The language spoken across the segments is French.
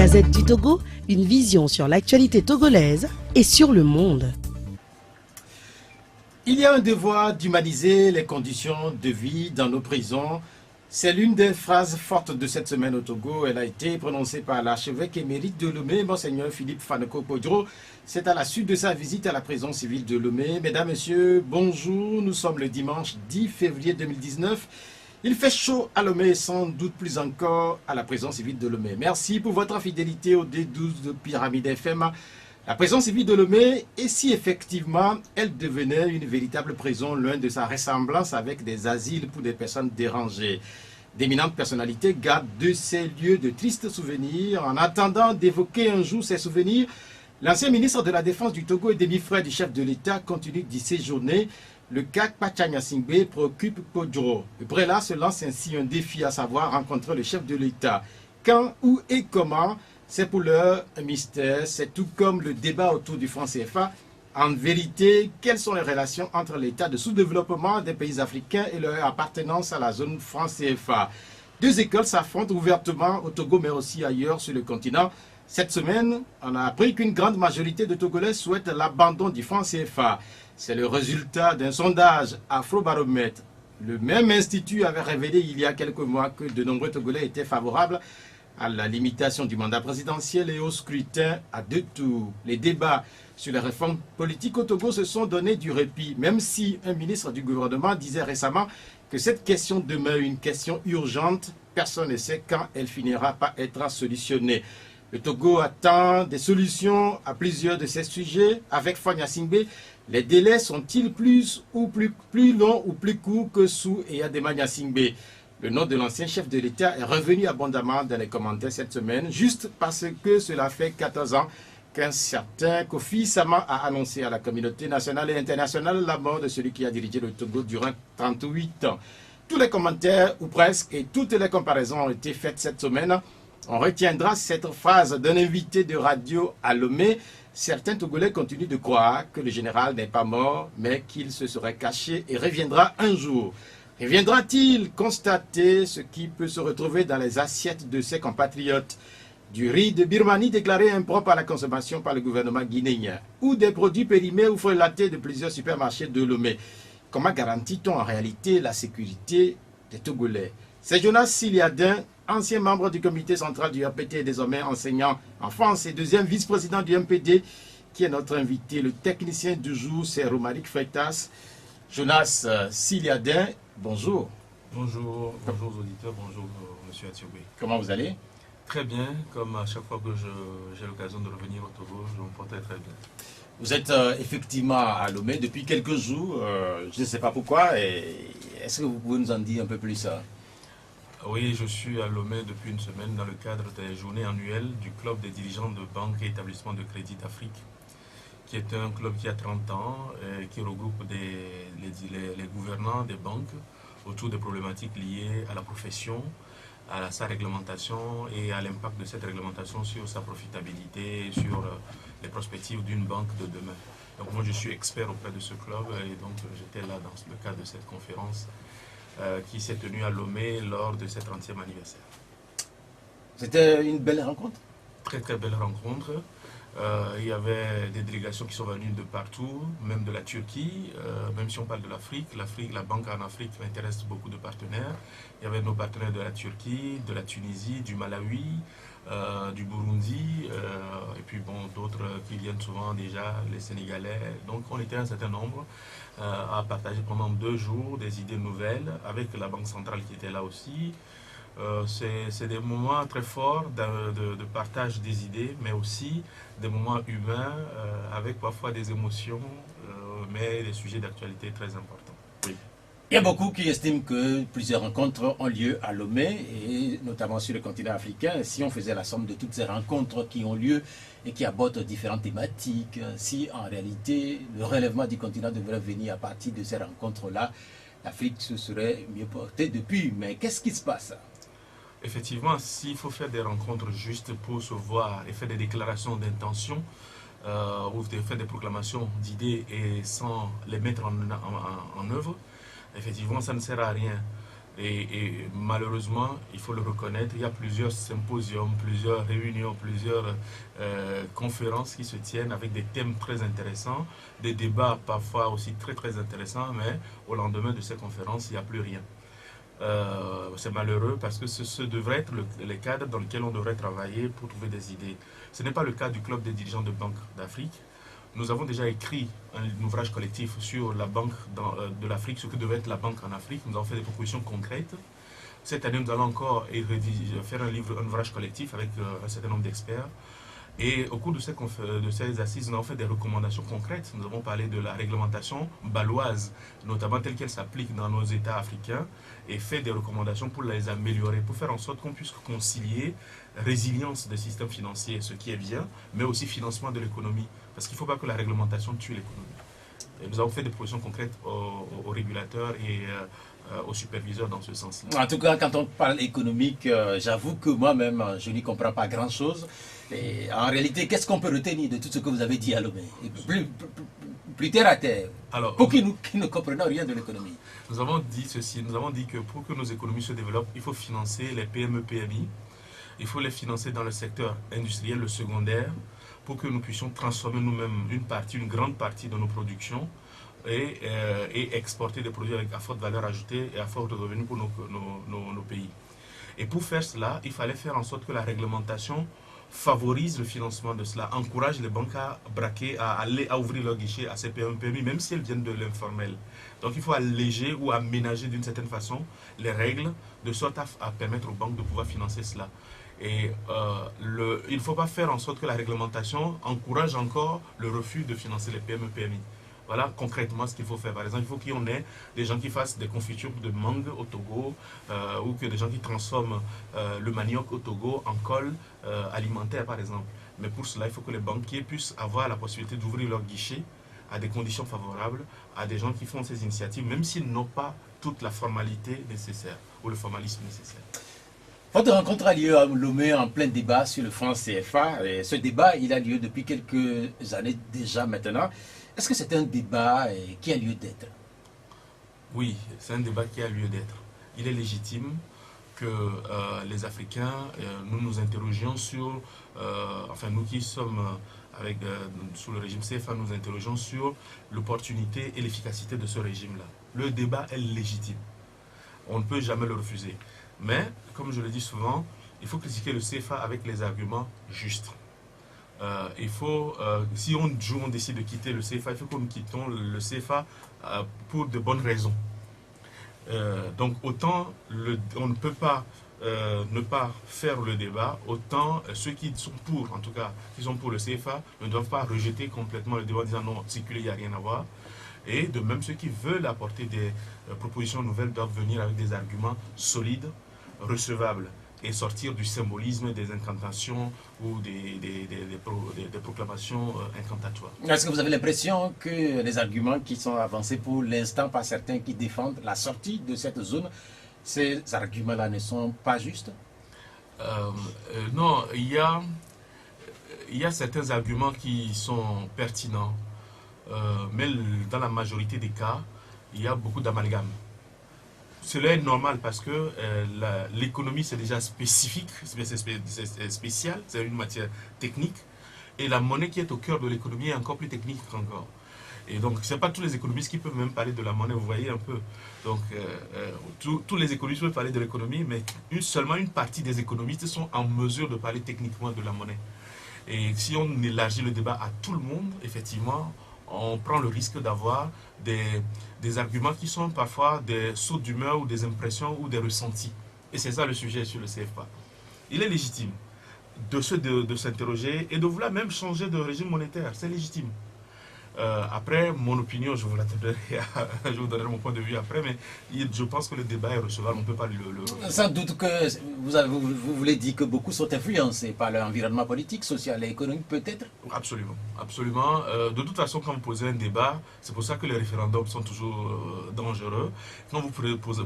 Gazette du Togo, une vision sur l'actualité togolaise et sur le monde. Il y a un devoir d'humaniser les conditions de vie dans nos prisons. C'est l'une des phrases fortes de cette semaine au Togo. Elle a été prononcée par l'archevêque émérite de Lomé, Monseigneur Philippe Faneko Podro. C'est à la suite de sa visite à la prison civile de Lomé. Mesdames, Messieurs, bonjour. Nous sommes le dimanche 10 février 2019. Il fait chaud à Lomé et sans doute plus encore à la prison civile de Lomé. Merci pour votre fidélité au D12 de Pyramide FM. La prison civile de Lomé, et si effectivement elle devenait une véritable prison, loin de sa ressemblance avec des asiles pour des personnes dérangées. D'éminentes personnalités gardent de ces lieux de tristes souvenirs. En attendant d'évoquer un jour ces souvenirs, l'ancien ministre de la Défense du Togo et demi-frère du chef de l'État continue d'y séjourner. Le cas Pachanya Singbe préoccupe Podro. Le prélat se lance ainsi un défi, à savoir rencontrer le chef de l'État. Quand, où et comment, c'est pour l'heure un mystère. C'est tout comme le débat autour du franc CFA. En vérité, quelles sont les relations entre l'état de sous-développement des pays africains et leur appartenance à la zone franc CFA? Deux écoles s'affrontent ouvertement au Togo, mais aussi ailleurs sur le continent. Cette semaine, on a appris qu'une grande majorité de Togolais souhaitent l'abandon du franc CFA. C'est le résultat d'un sondage Afrobaromètre. Le même institut avait révélé il y a quelques mois que de nombreux Togolais étaient favorables à la limitation du mandat présidentiel et au scrutin à deux tours. Les débats sur les réformes politiques au Togo se sont donné du répit, même si un ministre du gouvernement disait récemment que cette question demeure une question urgente. Personne ne sait quand elle finira par être solutionnée. Le Togo attend des solutions à plusieurs de ces sujets. Avec Fania Singbe, les délais sont-ils plus longs ou plus courts que sous Eyadema Singbe? Le nom de l'ancien chef de l'État est revenu abondamment dans les commentaires cette semaine, juste parce que cela fait 14 ans qu'un certain Kofi Sama a annoncé à la communauté nationale et internationale la mort de celui qui a dirigé le Togo durant 38 ans. Tous les commentaires, ou presque, et toutes les comparaisons ont été faites cette semaine. On retiendra cette phrase d'un invité de radio à Lomé. Certains Togolais continuent de croire que le général n'est pas mort, mais qu'il se serait caché et reviendra un jour. Reviendra-t-il constater ce qui peut se retrouver dans les assiettes de ses compatriotes? Du riz de Birmanie déclaré impropre à la consommation par le gouvernement guinéen, ou des produits périmés ou frelatés de plusieurs supermarchés de Lomé. Comment garantit-on en réalité la sécurité des Togolais? C'est Jonas Siliadin, ancien membre du comité central du MPD et désormais enseignant en France et deuxième vice-président du MPD, qui est notre invité. Le technicien du jour, c'est Romaric Freitas. Jonas Siliadin, bonjour. Bonjour aux auditeurs, bonjour monsieur Atiobé. Comment vous allez? Très bien, comme à chaque fois que j'ai l'occasion de revenir au Togo, je me porte très bien. Vous êtes effectivement à Lomé depuis quelques jours, je ne sais pas pourquoi, est-ce que vous pouvez nous en dire un peu plus? Oui, je suis à Lomé depuis une semaine dans le cadre des journées annuelles du club des dirigeants de banques et établissements de crédit d'Afrique, qui est un club qui a 30 ans, qui regroupe les gouvernants des banques autour des problématiques liées à la profession, à sa réglementation et à l'impact de cette réglementation sur sa profitabilité, sur les perspectives d'une banque de demain. Donc moi je suis expert auprès de ce club et donc j'étais là dans le cadre de cette conférence qui s'est tenue à Lomé lors de cet 30e anniversaire. C'était une belle rencontre? Très très belle rencontre. Il y avait des délégations qui sont venues de partout, même de la Turquie, même si on parle de l'Afrique, la banque en Afrique m'intéresse beaucoup de partenaires. Il y avait nos partenaires de la Turquie, de la Tunisie, du Malawi, du Burundi, et puis bon, d'autres qui viennent souvent déjà, les Sénégalais. Donc on était un certain nombre à partager pendant 2 jours des idées nouvelles avec la Banque centrale qui était là aussi. C'est des moments très forts de partage des idées, mais aussi des moments humains avec parfois des émotions, mais des sujets d'actualité très importants. Oui. Il y a beaucoup qui estiment que plusieurs rencontres ont lieu à Lomé, et notamment sur le continent africain. Si on faisait la somme de toutes ces rencontres qui ont lieu et qui abordent différentes thématiques, si en réalité le relèvement du continent devrait venir à partir de ces rencontres-là, l'Afrique se serait mieux portée depuis. Mais qu'est-ce qui se passe? Effectivement, s'il faut faire des rencontres justes pour se voir et faire des déclarations d'intention ou faire des proclamations d'idées et sans les mettre en œuvre, effectivement, ça ne sert à rien. Et malheureusement, il faut le reconnaître, il y a plusieurs symposiums, plusieurs réunions, plusieurs conférences qui se tiennent avec des thèmes très intéressants, des débats parfois aussi très très intéressants, mais au lendemain de ces conférences, il n'y a plus rien. C'est malheureux parce que ce devrait être les cadres dans lesquels on devrait travailler pour trouver des idées. Ce n'est pas le cas du club des dirigeants de Banque d'Afrique. Nous avons déjà écrit un ouvrage collectif sur la banque de l'Afrique, ce que devait être la banque en Afrique. Nous avons fait des propositions concrètes. Cette année, nous allons encore faire un ouvrage collectif avec un certain nombre d'experts. Et au cours de ces assises, nous avons fait des recommandations concrètes. Nous avons parlé de la réglementation baloise, notamment telle qu'elle s'applique dans nos États africains, et fait des recommandations pour les améliorer, pour faire en sorte qu'on puisse concilier résilience des systèmes financiers, ce qui est bien, mais aussi financement de l'économie. Parce qu'il ne faut pas que la réglementation tue l'économie. Et nous avons fait des propositions concrètes aux régulateurs et aux superviseurs dans ce sens-là. En tout cas, quand on parle économique, j'avoue que moi-même, je n'y comprends pas grand-chose. Et en réalité, qu'est-ce qu'on peut retenir de tout ce que vous avez dit à Lomé? Plus terre à terre, Alors, pour qui ne comprenons rien de l'économie. Nous avons dit ceci, nous avons dit que pour que nos économies se développent, il faut financer les PME-PMI, il faut les financer dans le secteur industriel, le secondaire, pour que nous puissions transformer nous-mêmes une grande partie de nos productions et exporter des produits à forte valeur ajoutée et à forte revenu pour nos pays. Et pour faire cela, il fallait faire en sorte que la réglementation favorise le financement de cela, encourage les banques à braquer, à ouvrir leur guichet à ces PMI, même si elles viennent de l'informel. Donc il faut alléger ou aménager d'une certaine façon les règles de sorte à permettre aux banques de pouvoir financer cela. Et il ne faut pas faire en sorte que la réglementation encourage encore le refus de financer les PME-PMI. Voilà concrètement ce qu'il faut faire. Par exemple, il faut qu'il y en ait des gens qui fassent des confitures de mangue au Togo ou que des gens qui transforment le manioc au Togo en colle alimentaire, par exemple. Mais pour cela, il faut que les banquiers puissent avoir la possibilité d'ouvrir leur guichet à des conditions favorables, à des gens qui font ces initiatives, même s'ils n'ont pas toute la formalité nécessaire ou le formalisme nécessaire. Votre rencontre a lieu à Lomé en plein débat sur le franc CFA. Et ce débat, il a lieu depuis quelques années déjà maintenant. Est-ce que c'est un débat qui a lieu d'être? Oui, c'est un débat qui a lieu d'être. Il est légitime que les Africains, nous nous interrogions sur, enfin nous qui sommes sous le régime CFA, nous interrogeons sur l'opportunité et l'efficacité de ce régime-là. Le débat est légitime. On ne peut jamais le refuser. Mais, comme je le dis souvent, il faut critiquer le CFA avec les arguments justes. Si on décide de quitter le CFA, il faut que nous quittions le CFA pour de bonnes raisons. Donc autant on ne peut pas ne pas faire le débat, autant ceux qui sont pour, en tout cas, qui sont pour le CFA, ne doivent pas rejeter complètement le débat en disant non, circuler, il n'y a rien à voir. Et de même, ceux qui veulent apporter des propositions nouvelles doivent venir avec des arguments solides, recevables, et sortir du symbolisme des incantations ou des proclamations incantatoires. Est-ce que vous avez l'impression que les arguments qui sont avancés pour l'instant par certains qui défendent la sortie de cette zone, ces arguments-là ne sont pas justes? Non, il y a certains arguments qui sont pertinents, mais dans la majorité des cas, il y a beaucoup d'amalgames. Cela est normal parce que l'économie c'est déjà spécifique, c'est spécial, c'est une matière technique. Et la monnaie qui est au cœur de l'économie est encore plus technique qu'encore. Et donc, ce n'est pas tous les économistes qui peuvent même parler de la monnaie, vous voyez un peu. Donc, tous les économistes peuvent parler de l'économie, mais seulement une partie des économistes sont en mesure de parler techniquement de la monnaie. Et si on élargit le débat à tout le monde, effectivement, on prend le risque d'avoir des arguments qui sont parfois des sauts d'humeur ou des impressions ou des ressentis. Et c'est ça le sujet sur le CFA. Il est légitime de s'interroger et de vouloir même changer de régime monétaire. C'est légitime. Après, mon opinion, je vous donnerai mon point de vue après, mais je pense que le débat est recevable, on ne peut pas le... Sans doute que vous voulez dire que beaucoup sont influencés par l'environnement politique, social et économique, peut-être? Absolument, absolument. De toute façon, quand vous posez un débat, c'est pour ça que les référendums sont toujours dangereux. Quand vous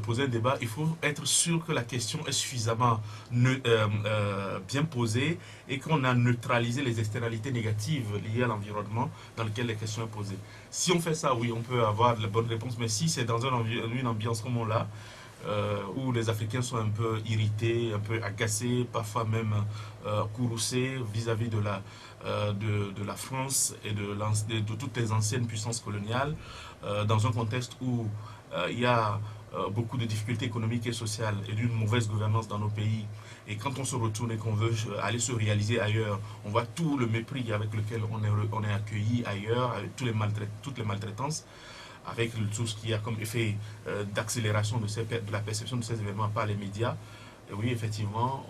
posez un débat, il faut être sûr que la question est suffisamment bien posée et qu'on a neutralisé les externalités négatives liées à l'environnement dans lequel les questions sont posées. Si on fait ça, oui, on peut avoir la bonne réponse, mais si c'est dans une ambiance comme on l'a, où les Africains sont un peu irrités, un peu agacés, parfois même courroucés vis-à-vis de la France et de toutes les anciennes puissances coloniales, dans un contexte où il y a beaucoup de difficultés économiques et sociales et d'une mauvaise gouvernance dans nos pays. Et quand on se retourne et qu'on veut aller se réaliser ailleurs, on voit tout le mépris avec lequel on est accueilli ailleurs, avec toutes les maltraitances, avec tout ce qu'il y a comme effet d'accélération de la perception de ces événements par les médias. Et oui, effectivement,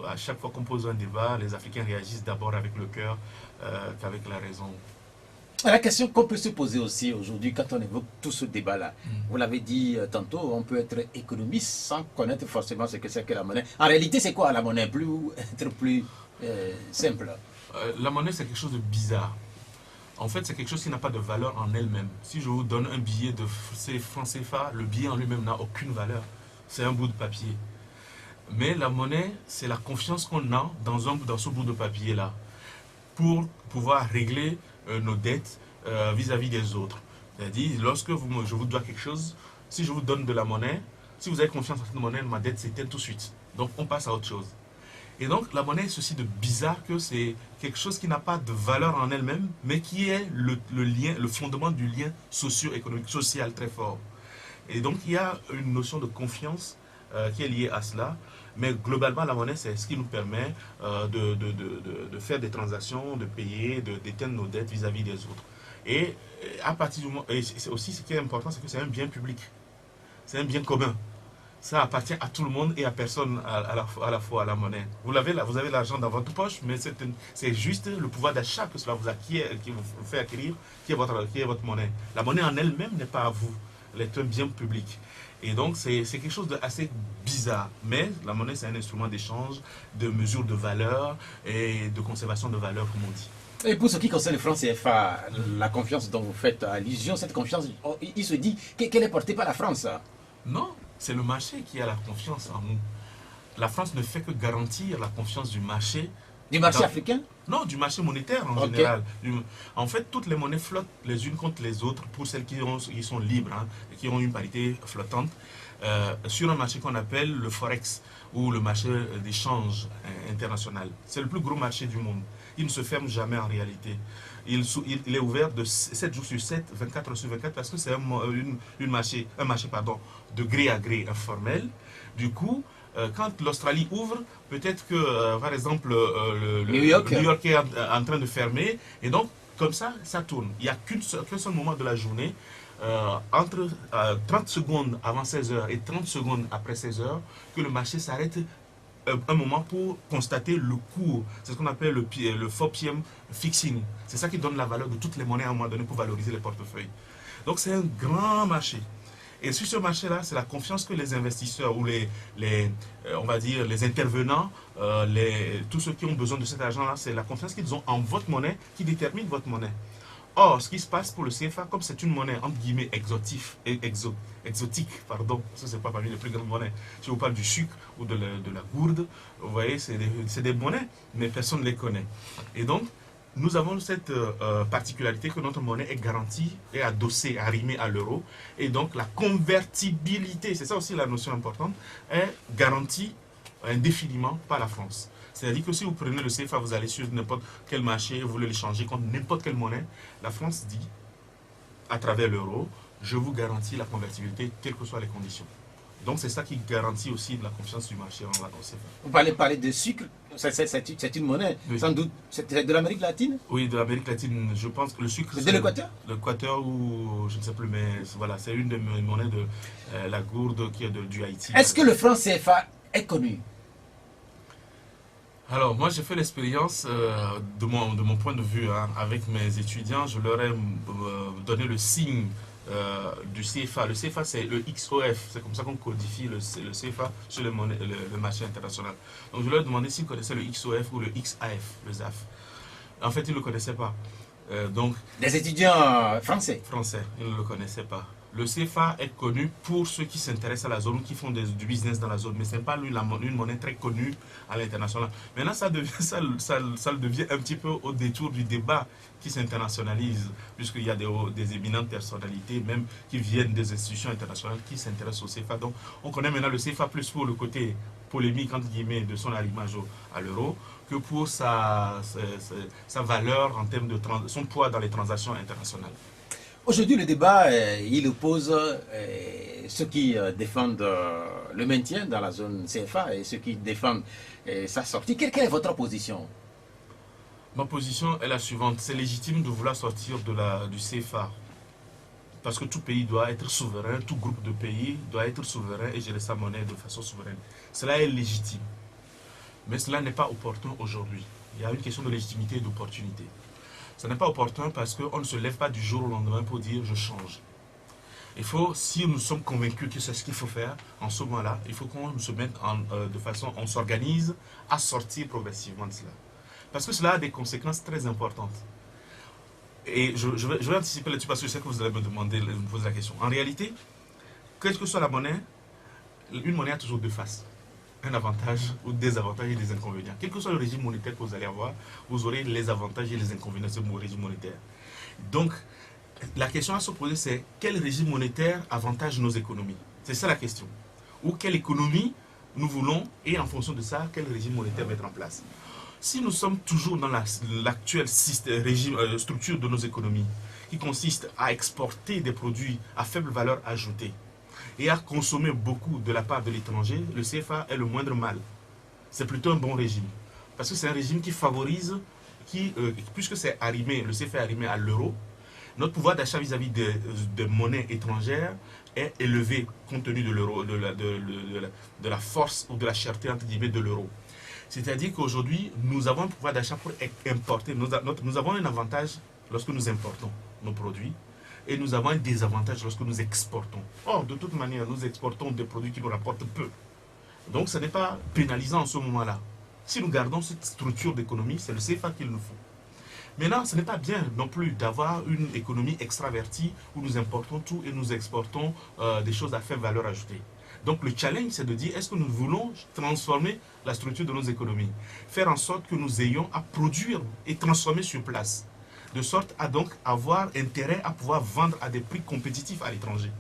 à chaque fois qu'on pose un débat, les Africains réagissent d'abord avec le cœur qu'avec la raison. La question qu'on peut se poser aussi aujourd'hui quand on évoque tout ce débat-là, vous l'avez dit tantôt, on peut être économiste sans connaître forcément ce que c'est que la monnaie. En réalité, c'est quoi la monnaie? Être plus simple. La monnaie, c'est quelque chose de bizarre. En fait, c'est quelque chose qui n'a pas de valeur en elle-même. Si je vous donne un billet de francs CFA, le billet en lui-même n'a aucune valeur. C'est un bout de papier. Mais la monnaie, c'est la confiance qu'on a dans ce bout de papier-là pour pouvoir régler nos dettes vis-à-vis des autres. C'est-à-dire, lorsque je vous dois quelque chose, si je vous donne de la monnaie, si vous avez confiance en cette monnaie, ma dette s'éteint tout de suite. Donc, on passe à autre chose. Et donc, la monnaie est ceci de bizarre que c'est quelque chose qui n'a pas de valeur en elle-même, mais qui est le fondement du lien socio-économique, social très fort. Et donc, il y a une notion de confiance qui est liée à cela. Mais globalement, la monnaie, c'est ce qui nous permet de faire des transactions, de payer, d'éteindre nos dettes vis-à-vis des autres. Et à partir du moment, et c'est aussi ce qui est important, c'est que c'est un bien public. C'est un bien commun. Ça appartient à tout le monde et à personne à la fois à la monnaie. Vous avez l'argent dans votre poche, mais c'est juste le pouvoir d'achat que cela qui vous fait acquérir, qui est votre monnaie. La monnaie en elle-même n'est pas à vous. Elle est un bien public. Et donc, c'est quelque chose d'assez bizarre. Mais la monnaie, c'est un instrument d'échange, de mesure de valeur et de conservation de valeur, comme on dit. Et pour ce qui concerne le franc CFA, la confiance dont vous faites allusion, cette confiance, il se dit qu'elle est portée par la France. Non, c'est le marché qui a la confiance en nous. La France ne fait que garantir la confiance du marché. Du marché africain? Non, du marché monétaire en général. En fait, toutes les monnaies flottent les unes contre les autres pour celles qui sont libres, hein, et qui ont une parité flottante, sur un marché qu'on appelle le Forex, ou le marché d'échange international. C'est le plus gros marché du monde. Il ne se ferme jamais en réalité. Il est ouvert de 7 jours sur 7, 24 heures sur 24, parce que c'est un marché de gré à gré informel. Du coup, quand l'Australie ouvre, peut-être que, par exemple, New York est en train de fermer, et donc, comme ça, ça tourne. Il n'y a qu'un seul moment de la journée, entre 30 secondes avant 16 heures et 30 secondes après 16 heures, que le marché s'arrête un moment pour constater le cours. C'est ce qu'on appelle le 4 PM fixing. C'est ça qui donne la valeur de toutes les monnaies à un moment donné pour valoriser les portefeuilles. Donc, c'est un grand marché. Et sur ce marché-là, c'est la confiance que les investisseurs ou on va dire, les intervenants, tous ceux qui ont besoin de cet argent-là, c'est la confiance qu'ils ont en votre monnaie qui détermine votre monnaie. Or, ce qui se passe pour le CFA, comme c'est une monnaie entre guillemets exotique, parce que ce n'est pas parmi les plus grandes monnaies. Si je vous parle du sucre ou de la gourde, vous voyez, c'est des monnaies, mais personne ne les connaît. Et donc, nous avons cette particularité que notre monnaie est garantie et adossée, arrimée à l'euro. Et donc, la convertibilité, c'est ça aussi la notion importante, est garantie indéfiniment par la France. C'est-à-dire que si vous prenez le CFA, vous allez sur n'importe quel marché et vous voulez l'échanger contre n'importe quelle monnaie, la France dit, à travers l'euro, je vous garantis la convertibilité, quelles que soient les conditions. Donc c'est ça qui garantit aussi la confiance du marché en CFA. Vous parlez de sucre, c'est une monnaie, oui. Sans doute, c'est de l'Amérique latine? Oui, de l'Amérique latine, je pense que le sucre... C'est de l'Équateur? L'Équateur ou je ne sais plus, mais voilà, c'est une des monnaies de la gourde qui est du Haïti. Est-ce que le franc CFA est connu? Alors, moi, j'ai fait l'expérience de mon point de vue, hein, avec mes étudiants. Je leur ai donné le signe du CFA. Le CFA, c'est le XOF. C'est comme ça qu'on codifie le CFA sur le marché international. Donc, je leur ai demandé s'ils connaissaient le XOF ou le XAF, le ZAF. En fait, ils ne le connaissaient pas. Des étudiants français? Français, ils ne le connaissaient pas. Le CFA est connu pour ceux qui s'intéressent à la zone, qui font du business dans la zone, mais ce n'est pas une monnaie très connue à l'international. Maintenant, ça le devient un petit peu au détour du débat qui s'internationalise, puisqu'il y a des éminentes personnalités, même qui viennent des institutions internationales, qui s'intéressent au CFA. Donc, on connaît maintenant le CFA plus pour le côté polémique, entre guillemets, de son arrimage à l'euro, que pour sa valeur en termes de son poids dans les transactions internationales. Aujourd'hui, le débat, il oppose ceux qui défendent le maintien dans la zone CFA et ceux qui défendent sa sortie. Quelle est votre position? Ma position est la suivante. C'est légitime de vouloir sortir du CFA. Parce que tout pays doit être souverain, tout groupe de pays doit être souverain et gérer sa monnaie de façon souveraine. Cela est légitime. Mais cela n'est pas opportun aujourd'hui. Il y a une question de légitimité et d'opportunité. Ce n'est pas opportun parce qu'on ne se lève pas du jour au lendemain pour dire je change. Il faut, si nous sommes convaincus que c'est ce qu'il faut faire, en ce moment-là, il faut qu'on se mette de façon, on s'organise à sortir progressivement de cela. Parce que cela a des conséquences très importantes. Et je vais anticiper là-dessus parce que je sais que vous allez me poser la question. En réalité, quelle que soit la monnaie, une monnaie a toujours deux faces. Un avantage ou des avantages et des inconvénients. Quel que soit le régime monétaire que vous allez avoir, vous aurez les avantages et les inconvénients de ce régime monétaire. Donc, la question à se poser, c'est quel régime monétaire avantage nos économies? C'est ça la question. Ou quelle économie nous voulons et en fonction de ça, quel régime monétaire mettre en place. Si nous sommes toujours dans l'actuelle structure de nos économies, qui consiste à exporter des produits à faible valeur ajoutée, et à consommer beaucoup de la part de l'étranger, le CFA est le moindre mal. C'est plutôt un bon régime. Parce que c'est un régime qui favorise, puisque c'est arrimé, le CFA est arrimé à l'euro, notre pouvoir d'achat vis-à-vis des monnaies étrangères est élevé compte tenu de l'euro, de la force ou de la cherté entre guillemets de l'euro. C'est-à-dire qu'aujourd'hui, nous avons un pouvoir d'achat pour importer. Nous avons un avantage lorsque nous importons nos produits. Et nous avons un désavantage lorsque nous exportons. Or, de toute manière, nous exportons des produits qui nous rapportent peu. Donc, ce n'est pas pénalisant en ce moment-là. Si nous gardons cette structure d'économie, c'est le CFA qu'il nous faut. Maintenant, ce n'est pas bien non plus d'avoir une économie extravertie où nous importons tout et nous exportons des choses à faible valeur ajoutée. Donc, le challenge, c'est de dire, est-ce que nous voulons transformer la structure de nos économies? Faire en sorte que nous ayons à produire et transformer sur place, de sorte à donc avoir intérêt à pouvoir vendre à des prix compétitifs à l'étranger.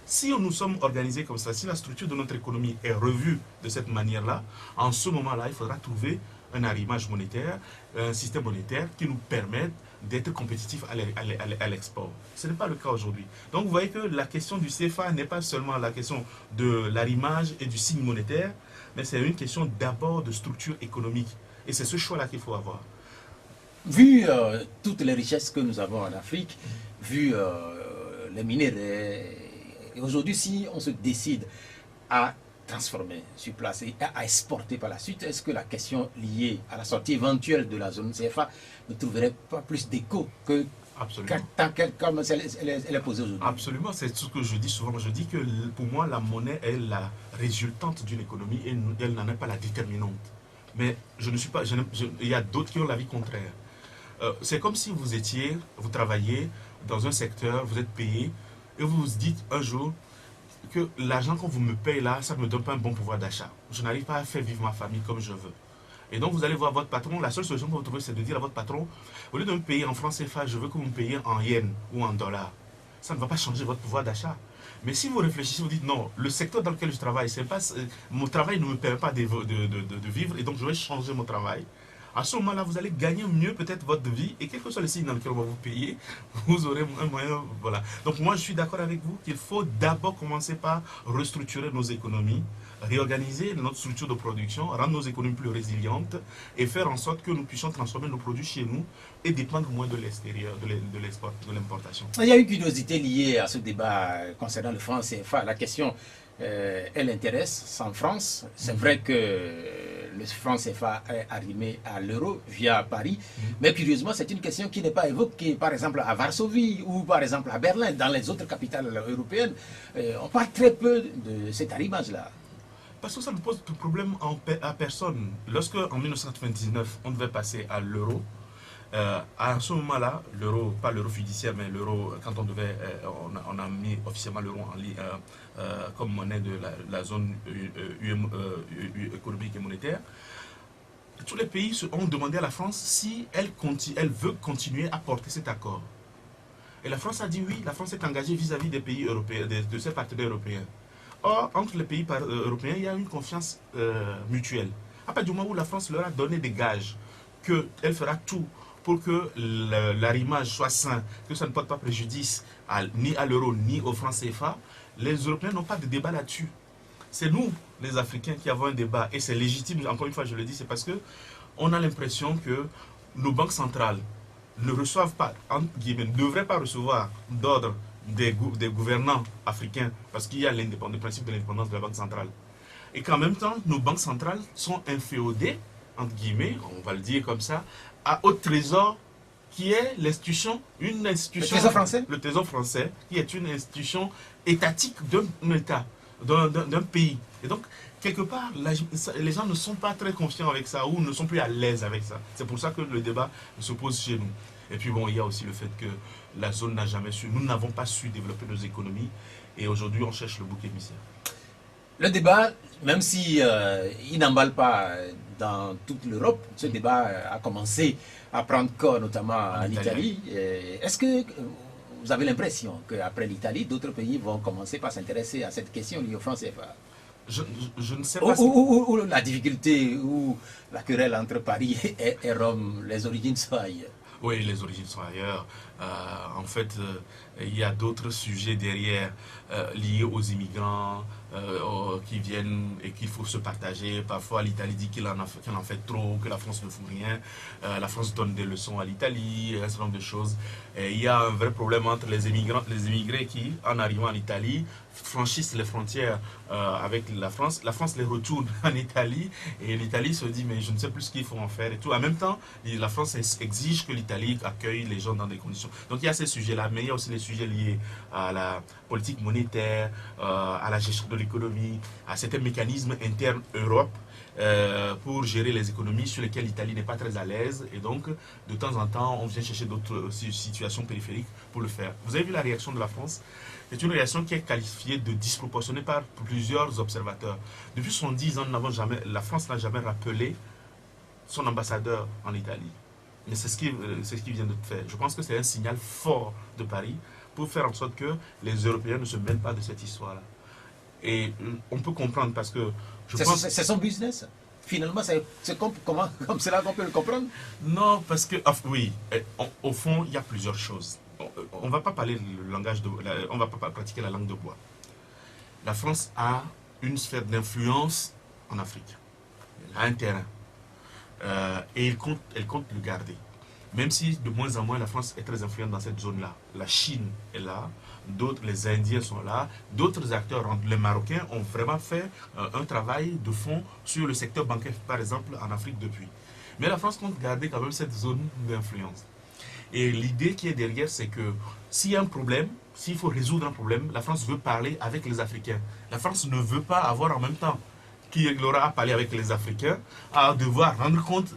Si nous sommes organisés comme ça, si la structure de notre économie est revue de cette manière-là, en ce moment-là, il faudra trouver un arrimage monétaire, un système monétaire qui nous permette d'être compétitifs à l'export. Ce n'est pas le cas aujourd'hui. Donc vous voyez que la question du CFA n'est pas seulement la question de l'arrimage et du signe monétaire, mais c'est une question d'abord de structure économique. Et c'est ce choix-là qu'il faut avoir. Vu toutes les richesses que nous avons en Afrique, vu les minéraux, et aujourd'hui, si on se décide à transformer sur place et à exporter par la suite, est-ce que la question liée à la sortie éventuelle de la zone CFA ne trouverait pas plus d'écho que comme elle est posée aujourd'hui? Absolument, c'est ce que je dis souvent. Je dis que pour moi, la monnaie est la résultante d'une économie et elle n'en est pas la déterminante. Mais je ne suis pas. Il y a d'autres qui ont l'avis contraire. C'est comme si vous travaillez dans un secteur, vous êtes payé, et vous vous dites un jour que l'argent qu'on vous me paye là, ça ne me donne pas un bon pouvoir d'achat. Je n'arrive pas à faire vivre ma famille comme je veux. Et donc vous allez voir votre patron, la seule solution que vous trouvez, c'est de dire à votre patron, au lieu de me payer en francs CFA, je veux que vous me payiez en yens ou en dollars. Ça ne va pas changer votre pouvoir d'achat. Mais si vous réfléchissez, vous dites non, le secteur dans lequel je travaille, mon travail ne me permet pas de vivre et donc je vais changer mon travail. À ce moment-là, vous allez gagner mieux peut-être votre vie et quel que soit le signe dans lequel on va vous payer, vous aurez un moyen. Voilà. Donc moi, je suis d'accord avec vous qu'il faut d'abord commencer par restructurer nos économies, réorganiser notre structure de production, rendre nos économies plus résilientes et faire en sorte que nous puissions transformer nos produits chez nous et dépendre moins de l'extérieur, de l'importation. Il y a une curiosité liée à ce débat concernant le franc CFA. La question, elle intéresse en France. C'est vrai que le franc CFA est arrimé à l'euro via Paris. Mais curieusement, c'est une question qui n'est pas évoquée, par exemple, à Varsovie ou par exemple à Berlin, dans les autres capitales européennes. On parle très peu de cet arrimage-là. Parce que ça ne pose de problème à personne. Lorsque, en 1999, on devait passer à l'euro, À ce moment-là, l'euro, pas l'euro fiduciaire, mais l'euro, quand on a mis officiellement l'euro comme monnaie de la zone économique et monétaire, tous les pays ont demandé à la France si elle veut continuer à porter cet accord. Et la France a dit oui, la France est engagée vis-à-vis des pays européens, de ses partenaires européens. Or, entre les pays européens, il y a une confiance mutuelle. À partir du moment où la France leur a donné des gages qu'elle fera tout pour que l'arrimage soit sain, que ça ne porte pas préjudice ni à l'euro ni au franc CFA, les Européens n'ont pas de débat là-dessus. C'est nous, les Africains, qui avons un débat. Et c'est légitime, encore une fois, je le dis, c'est parce qu'on a l'impression que nos banques centrales ne reçoivent pas, entre guillemets, ne devraient pas recevoir d'ordre des gouvernants africains, parce qu'il y a le principe de l'indépendance de la banque centrale. Et qu'en même temps, nos banques centrales sont inféodées, entre guillemets, on va le dire comme ça, au Trésor, qui est l'institution, une institution... Le Trésor français? Le Trésor français, qui est une institution étatique d'un État, d'un pays. Et donc, quelque part, les gens ne sont pas très confiants avec ça, ou ne sont plus à l'aise avec ça. C'est pour ça que le débat se pose chez nous. Et puis bon, il y a aussi le fait que la zone n'a jamais su, nous n'avons pas su développer nos économies, et aujourd'hui on cherche le bouc émissaire. Le débat, même si il n'emballe pas dans toute l'Europe, ce débat a commencé à prendre corps, notamment en Italie. Est-ce que vous avez l'impression qu'après l'Italie, d'autres pays vont commencer par s'intéresser à cette question liée au franc CFA? Je ne sais pas ou la difficulté, ou la querelle entre Paris et Rome, les origines sont ailleurs. Oui, les origines sont ailleurs. En fait, il y a d'autres sujets derrière liés aux immigrants qui viennent et qu'il faut se partager. Parfois, l'Italie dit qu'elle en fait trop, que la France ne fout rien. La France donne des leçons à l'Italie, un certain nombre de choses. Et il y a un vrai problème entre les immigrés qui, en arrivant en Italie, franchissent les frontières avec la France les retourne en Italie, et l'Italie se dit mais je ne sais plus ce qu'il faut en faire et tout. En même temps, la France exige que l'Italie accueille les gens dans des conditions. Donc il y a ces sujets-là, mais il y a aussi les sujets liés à la politique monétaire, à la gestion de l'économie, à certains mécanismes internes Europe pour gérer les économies sur lesquelles l'Italie n'est pas très à l'aise, et donc de temps en temps on vient chercher d'autres situations périphériques pour le faire. Vous avez vu la réaction de la France? C'est une réaction qui est qualifiée de disproportionnée par plusieurs observateurs. Depuis 70 ans, la France n'a jamais rappelé son ambassadeur en Italie. Mais c'est ce qui vient de faire. Je pense que c'est un signal fort de Paris pour faire en sorte que les Européens ne se mêlent pas de cette histoire-là. Et on peut comprendre parce que... C'est son business. Finalement, c'est comme cela qu'on peut le comprendre. Non, parce que, oui, au fond, il y a plusieurs choses. On ne va pas parler le langage on va pas pratiquer la langue de bois. La France a une sphère d'influence en Afrique. Elle a un terrain. Et elle compte le garder. Même si de moins en moins la France est très influente dans cette zone-là. La Chine est là, les Indiens sont là, d'autres acteurs, les Marocains ont vraiment fait un travail de fond sur le secteur bancaire, par exemple, en Afrique depuis. Mais la France compte garder quand même cette zone d'influence. Et l'idée qui est derrière, c'est que s'il y a un problème, s'il faut résoudre un problème, la France veut parler avec les Africains. La France ne veut pas avoir en même temps qu'il aura à parler avec les Africains, à devoir rendre compte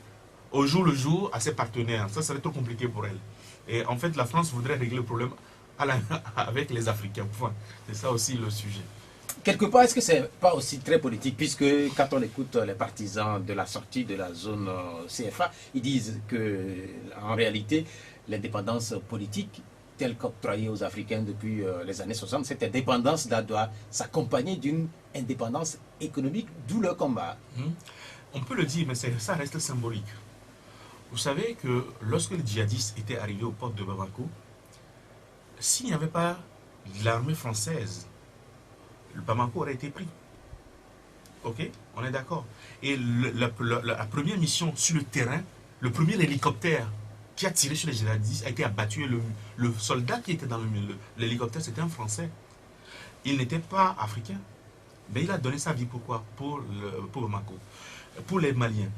au jour le jour à ses partenaires. Ça serait trop compliqué pour elle. Et en fait, la France voudrait régler le problème avec les Africains. Point. C'est ça aussi le sujet. Quelque part, est-ce que c'est pas aussi très politique, puisque quand on écoute les partisans de la sortie de la zone CFA, ils disent que en réalité, l'indépendance politique telle qu'octroyée aux Africains depuis les années 60, cette indépendance doit s'accompagner d'une indépendance économique, d'où le combat. On peut le dire, mais ça reste symbolique. Vous savez que lorsque les djihadistes étaient arrivés aux portes de Bamako, s'il n'y avait pas l'armée française, le Bamako aurait été pris. Ok? On est d'accord. Et la première mission sur le terrain, le premier hélicoptère qui a tiré sur les djihadistes a été abattu. Le soldat qui était dans l'hélicoptère, c'était un Français. Il n'était pas africain. Mais il a donné sa vie pourquoi? Pour Bamako, pour les Maliens.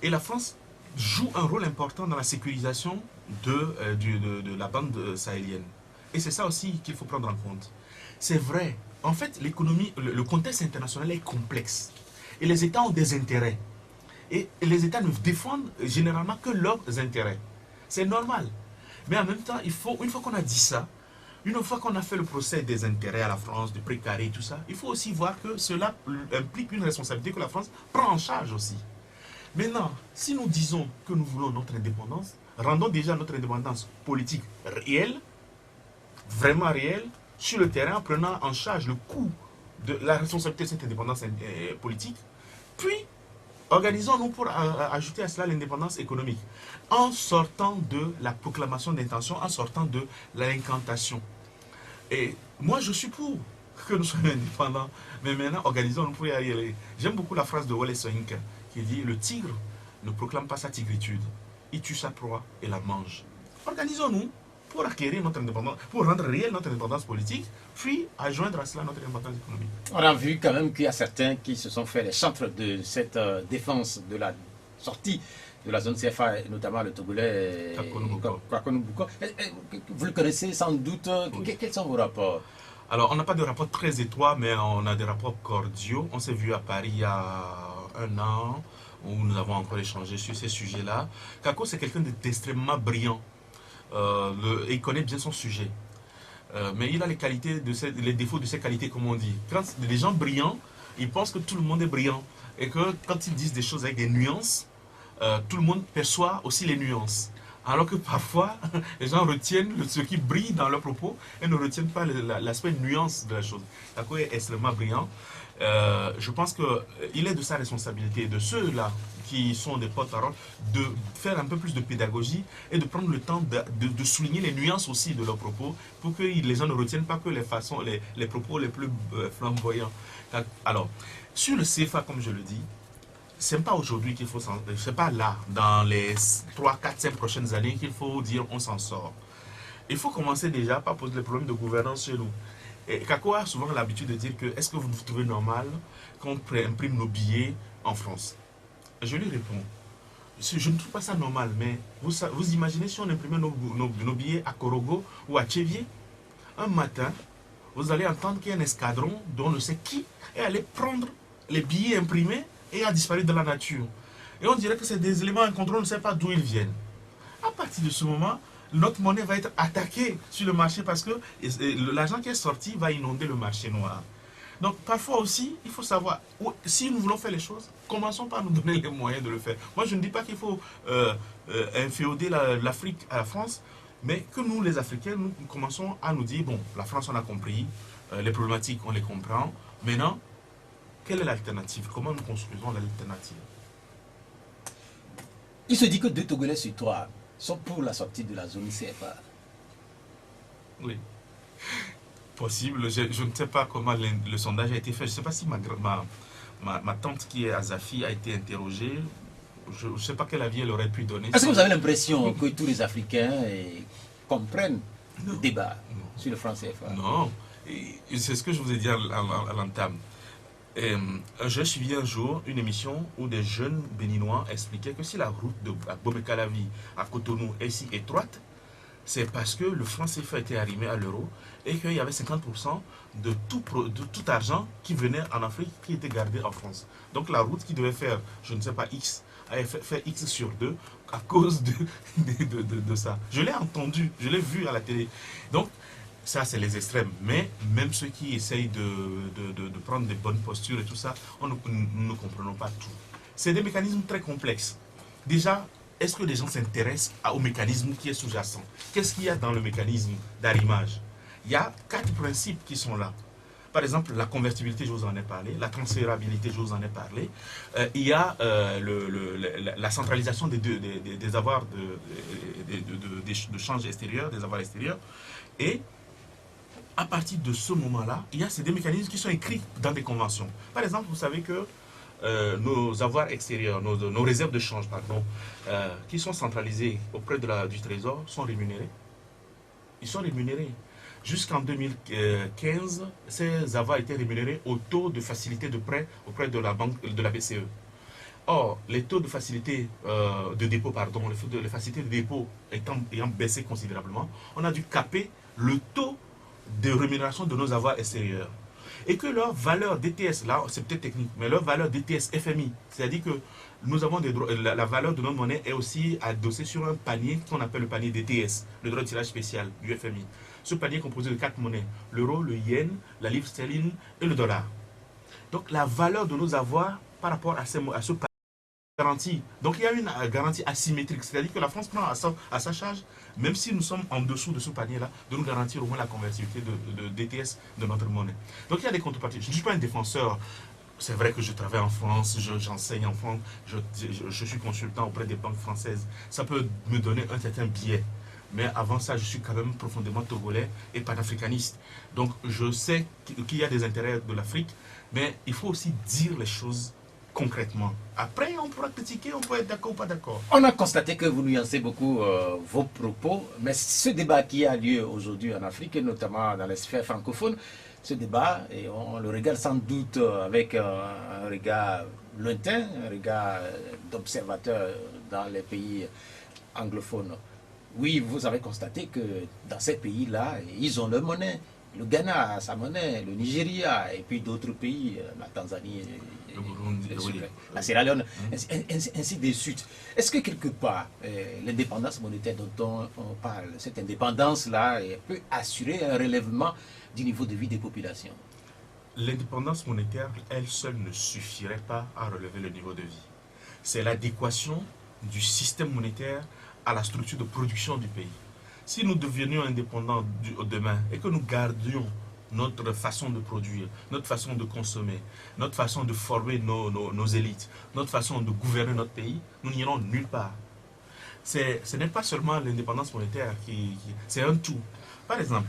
Et la France joue un rôle important dans la sécurisation de la bande sahélienne. Et c'est ça aussi qu'il faut prendre en compte. C'est vrai. En fait, l'économie, le contexte international est complexe. Et les États ont des intérêts. Et les États ne défendent généralement que leurs intérêts. C'est normal. Mais en même temps, une fois qu'on a dit ça, une fois qu'on a fait le procès des intérêts à la France, de précaré et tout ça, il faut aussi voir que cela implique une responsabilité que la France prend en charge aussi. Maintenant, si nous disons que nous voulons notre indépendance, rendons déjà notre indépendance politique réelle, vraiment réelle, sur le terrain, en prenant en charge le coût de la responsabilité de cette indépendance politique, puis organisons-nous pour ajouter à cela l'indépendance économique, en sortant de la proclamation d'intention, en sortant de l'incantation. Et moi, je suis pour que nous soyons indépendants, mais maintenant, organisons-nous pour y aller. J'aime beaucoup la phrase de Wole Soyinka qui dit « Le tigre ne proclame pas sa tigritude, il tue sa proie et la mange. » Organisons-nous pour acquérir notre indépendance, pour rendre réelle notre indépendance politique, puis adjoindre à cela notre indépendance économique. On a vu quand même qu'il y a certains qui se sont fait les chantres de cette défense de la sortie de la zone CFA, notamment le Togolais Kwaku Nubuko. Vous le connaissez sans doute. Oui. Quels sont vos rapports? Alors, on n'a pas de rapport très étroit, mais on a des rapports cordiaux. On s'est vu à Paris il y a 1 an, où nous avons encore échangé sur ces sujets-là. Kako, c'est quelqu'un d'extrêmement brillant. Et il connaît bien son sujet. Mais il a les qualités, les défauts de ses qualités, comme on dit. Quand les gens brillants, ils pensent que tout le monde est brillant. Et que quand ils disent des choses avec des nuances, tout le monde perçoit aussi les nuances. Alors que parfois, les gens retiennent ce qui brille dans leurs propos et ne retiennent pas l'aspect nuance de la chose. Kako est extrêmement brillant. Je pense qu'il est de sa responsabilité, de ceux-là qui sont des porte-parole, de faire un peu plus de pédagogie et de prendre le temps de souligner les nuances aussi de leurs propos pour que les gens ne retiennent pas que les propos les plus flamboyants. Alors, sur le CFA, comme je le dis, c'est pas aujourd'hui qu'il faut c'est pas là, dans les 3, 4, 5 prochaines années qu'il faut dire on s'en sort. Il faut commencer déjà par poser les problèmes de gouvernance chez nous. Et Kako a souvent l'habitude de dire que est-ce que vous trouvez normal qu'on imprime nos billets en France? Je lui réponds, je ne trouve pas ça normal, mais vous imaginez si on imprimait nos billets à Korogo ou à Tchévier? Un matin, vous allez entendre qu'il y a un escadron dont on ne sait qui est allé prendre les billets imprimés et a disparu dans la nature. Et on dirait que c'est des éléments incontrôlés, on ne sait pas d'où ils viennent. À partir de ce moment, notre monnaie va être attaquée sur le marché parce que l'argent qui est sorti va inonder le marché noir. Donc parfois aussi, il faut savoir, si nous voulons faire les choses, commençons par nous donner les moyens de le faire. Moi je ne dis pas qu'il faut inféoder l'Afrique à la France, mais que nous les Africains, nous commençons à nous dire, bon, la France on a compris, les problématiques on les comprend, maintenant, quelle est l'alternative? Comment nous construisons l'alternative? Il se dit que 2 Togolais sur 3 sont pour la sortie de la zone CFA. Oui. Possible. Je ne sais pas comment le sondage a été fait. Je ne sais pas si ma tante qui est à Zafi a été interrogée. Je ne sais pas quel avis elle aurait pu donner. Est-ce que vous avez l'impression que tous les Africains comprennent le débat sur le franc CFA? Non. C'est ce que je vous ai dit à l'entame. J'ai suivi un jour une émission où des jeunes béninois expliquaient que si la route de Bobekalavi à Cotonou est si étroite, c'est parce que le franc CFA était arrimé à l'euro et qu'il y avait 50% de tout argent qui venait en Afrique qui était gardé en France. Donc la route qui devait faire, je ne sais pas, X, avait fait X sur 2 à cause de ça. Je l'ai entendu, je l'ai vu à la télé. Donc, ça, c'est les extrêmes. Mais même ceux qui essayent de prendre des bonnes postures et tout ça, nous ne comprenons pas tout. C'est des mécanismes très complexes. Déjà, est-ce que les gens s'intéressent au mécanisme qui est sous-jacent? Qu'est-ce qu'il y a dans le mécanisme d'arrimage? Il y a 4 principes qui sont là. Par exemple, la convertibilité, je vous en ai parlé. La transférabilité, je vous en ai parlé. Il y a la centralisation des avoirs de change extérieur, des avoirs extérieurs. Et à partir de ce moment-là, il y a des mécanismes qui sont écrits dans des conventions. Par exemple, vous savez que nos avoirs extérieurs, nos réserves de change, pardon, qui sont centralisées auprès du Trésor, sont rémunérés. Ils sont rémunérés. Jusqu'en 2015, ces avoirs étaient rémunérés au taux de facilité de prêt auprès de la banque de la BCE. Or, les taux de facilité de dépôt, pardon, les facilités de dépôt ayant baissé considérablement, on a dû caper le taux de rémunération de nos avoirs extérieurs. et que leur valeur DTS, là c'est peut-être technique, mais leur valeur DTS FMI, c'est-à-dire que nous avons la valeur de notre monnaie est aussi adossée sur un panier qu'on appelle le panier DTS, le droit de tirage spécial du FMI. Ce panier est composé de 4 monnaies, l'euro, le yen, la livre sterling et le dollar. Donc la valeur de nos avoirs par rapport à ce panier garantie. Donc il y a une garantie asymétrique, c'est-à-dire que la France prend à sa charge, même si nous sommes en dessous de ce panier-là, de nous garantir au moins la convertibilité de DTS de notre monnaie. Donc il y a des contreparties. Je ne suis pas un défenseur. C'est vrai que je travaille en France, j'enseigne en France, je suis consultant auprès des banques françaises. Ça peut me donner un certain biais. Mais avant ça, je suis quand même profondément togolais et panafricaniste. Donc je sais qu'il y a des intérêts de l'Afrique, mais il faut aussi dire les choses concrètement. Après, on pourra critiquer, on peut être d'accord ou pas d'accord. On a constaté que vous nuancez beaucoup vos propos, mais ce débat qui a lieu aujourd'hui en Afrique, et notamment dans les sphères francophones, ce débat, et on le regarde sans doute avec un regard lointain, un regard d'observateur dans les pays anglophones. Oui, vous avez constaté que dans ces pays-là, ils ont leur monnaie. Le Ghana a sa monnaie, le Nigeria, et puis d'autres pays, la Tanzanie, Le Burundi, la Sierra Leone, ainsi de suite. Est-ce que quelque part, l'indépendance monétaire dont on parle, cette indépendance-là peut assurer un relèvement du niveau de vie des populations? L'indépendance monétaire, elle seule, ne suffirait pas à relever le niveau de vie. C'est l'adéquation du système monétaire à la structure de production du pays. Si nous devenions indépendants demain et que nous gardions notre façon de produire, notre façon de consommer, notre façon de former nos élites, notre façon de gouverner notre pays, nous n'irons nulle part. Ce n'est pas seulement l'indépendance monétaire, c'est un tout. Par exemple,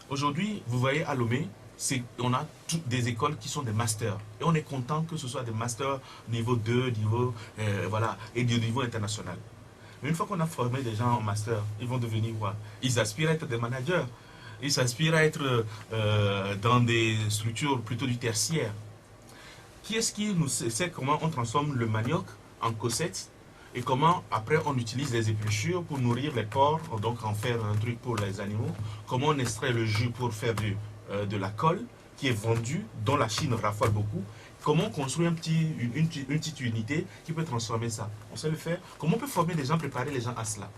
aujourd'hui, vous voyez à Lomé, on a des écoles qui sont des masters. Et on est content que ce soit des masters niveau 2, voilà, et du niveau international. Mais une fois qu'on a formé des gens en master, ils vont devenir quoi? Ils aspirent à être des managers. Ils aspirent à être dans des structures plutôt du tertiaire. Qui est-ce qui nous sait comment on transforme le manioc en cosette et comment après on utilise les épluchures pour nourrir les porcs, donc en faire un truc pour les animaux. Comment on extrait le jus pour faire de la colle qui est vendue, dont la Chine raffole beaucoup. Comment on construit une petite unité qui peut transformer ça? On sait le faire. Comment on peut former les gens, préparer les gens à cela?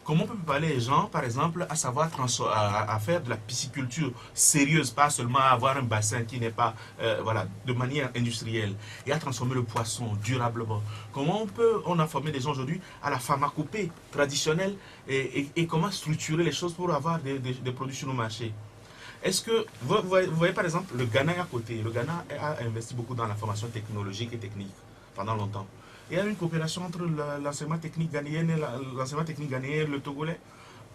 Comment on peut préparer les gens, par exemple, à savoir à faire de la pisciculture sérieuse, pas seulement à avoir un bassin qui n'est pas, voilà, de manière industrielle, et à transformer le poisson durablement? Comment on a formé les gens aujourd'hui à la pharmacopée traditionnelle et comment structurer les choses pour avoir des produits sur nos marchés? Est-ce que, vous voyez par exemple, le Ghana est à côté. Le Ghana a investi beaucoup dans la formation technologique et technique pendant longtemps. Il y a une coopération entre l'enseignement technique ghanéen et le Togolais.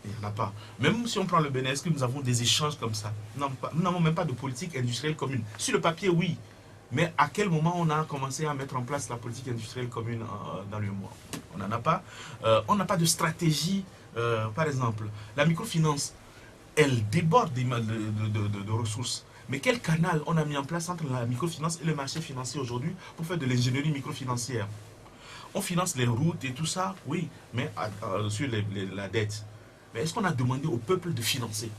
Il n'y en a pas. Même si on prend le Bénin, est-ce que nous avons des échanges comme ça? Nous n'avons même pas de politique industrielle commune. Sur le papier, oui. Mais à quel moment on a commencé à mettre en place la politique industrielle commune dans le mois? On n'en a pas. On n'a pas de stratégie, par exemple. La microfinance, elle déborde de ressources. Mais quel canal on a mis en place entre la microfinance et le marché financier aujourd'hui pour faire de l'ingénierie microfinancière? On finance les routes et tout ça, oui, mais sur la dette. Mais est-ce qu'on a demandé au peuple de financer?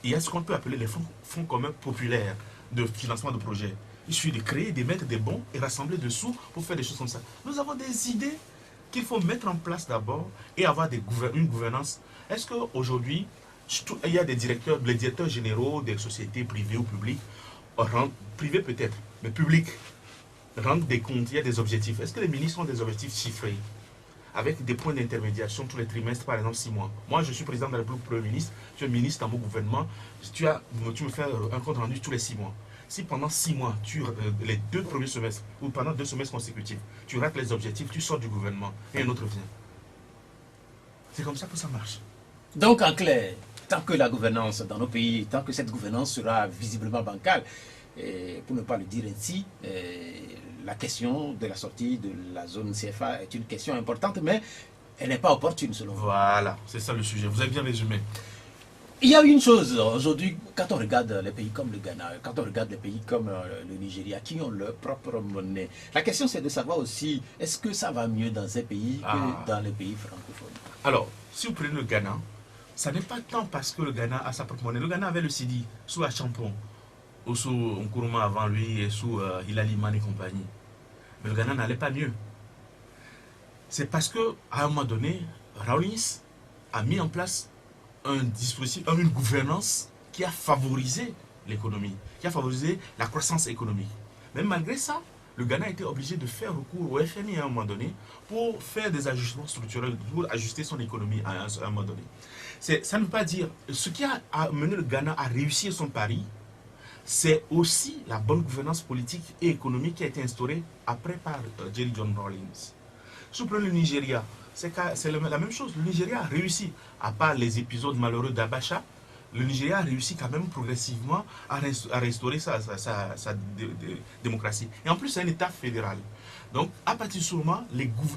Il y a ce qu'on peut appeler les fonds communs populaires de financement de projets. Il suffit de créer, d'émettre des bons et rassembler des sous pour faire des choses comme ça. Nous avons des idées qu'il faut mettre en place d'abord et avoir une gouvernance. Est-ce qu'aujourd'hui, il y a les directeurs généraux des sociétés privées ou publiques, privées peut-être, mais publiques, rendent des comptes, il y a des objectifs. Est-ce que les ministres ont des objectifs chiffrés, avec des points d'intermédiation tous les trimestres, par exemple 6 mois? Moi, je suis président de la République, Premier ministre, tu es ministre dans mon gouvernement, tu me fais un compte rendu tous les 6 mois. Si pendant 6 mois, les 2 premiers semestres, ou pendant 2 semestres consécutifs, tu rates les objectifs, tu sors du gouvernement et un autre vient. C'est comme ça que ça marche. Donc, en clair, tant que la gouvernance dans nos pays, tant que cette gouvernance sera visiblement bancale, et pour ne pas le dire ainsi, la question de la sortie de la zone CFA est une question importante, mais elle n'est pas opportune selon vous. Voilà, c'est ça le sujet. Vous avez bien résumé. Il y a une chose aujourd'hui, quand on regarde les pays comme le Ghana, quand on regarde les pays comme le Nigeria, qui ont leur propre monnaie, la question c'est de savoir aussi, est-ce que ça va mieux dans ces pays que dans les pays francophones? Alors, si vous prenez le Ghana, ça n'est pas tant parce que le Ghana a sa propre monnaie. Le Ghana avait le Sidi sous la Champon. ou sous Nkrumah avant lui et sous Hilali Man et compagnie. Mais le Ghana n'allait pas mieux. C'est parce qu'à un moment donné, Rawlings a mis en place un dispositif, une gouvernance qui a favorisé l'économie, qui a favorisé la croissance économique. Mais malgré ça, le Ghana a été obligé de faire recours au FMI à un moment donné pour faire des ajustements structurels, pour ajuster son économie à un moment donné. Ça ne veut pas dire... Ce qui a amené le Ghana à réussir son pari, c'est aussi la bonne gouvernance politique et économique qui a été instaurée après par Jerry John Rawlings. Si vous prenez le Nigeria, c'est la même chose. Le Nigeria a réussi, à part les épisodes malheureux d'Abacha, le Nigeria a réussi quand même progressivement à restaurer sa démocratie. Et en plus, c'est un État fédéral. Donc, à partir de ce moment,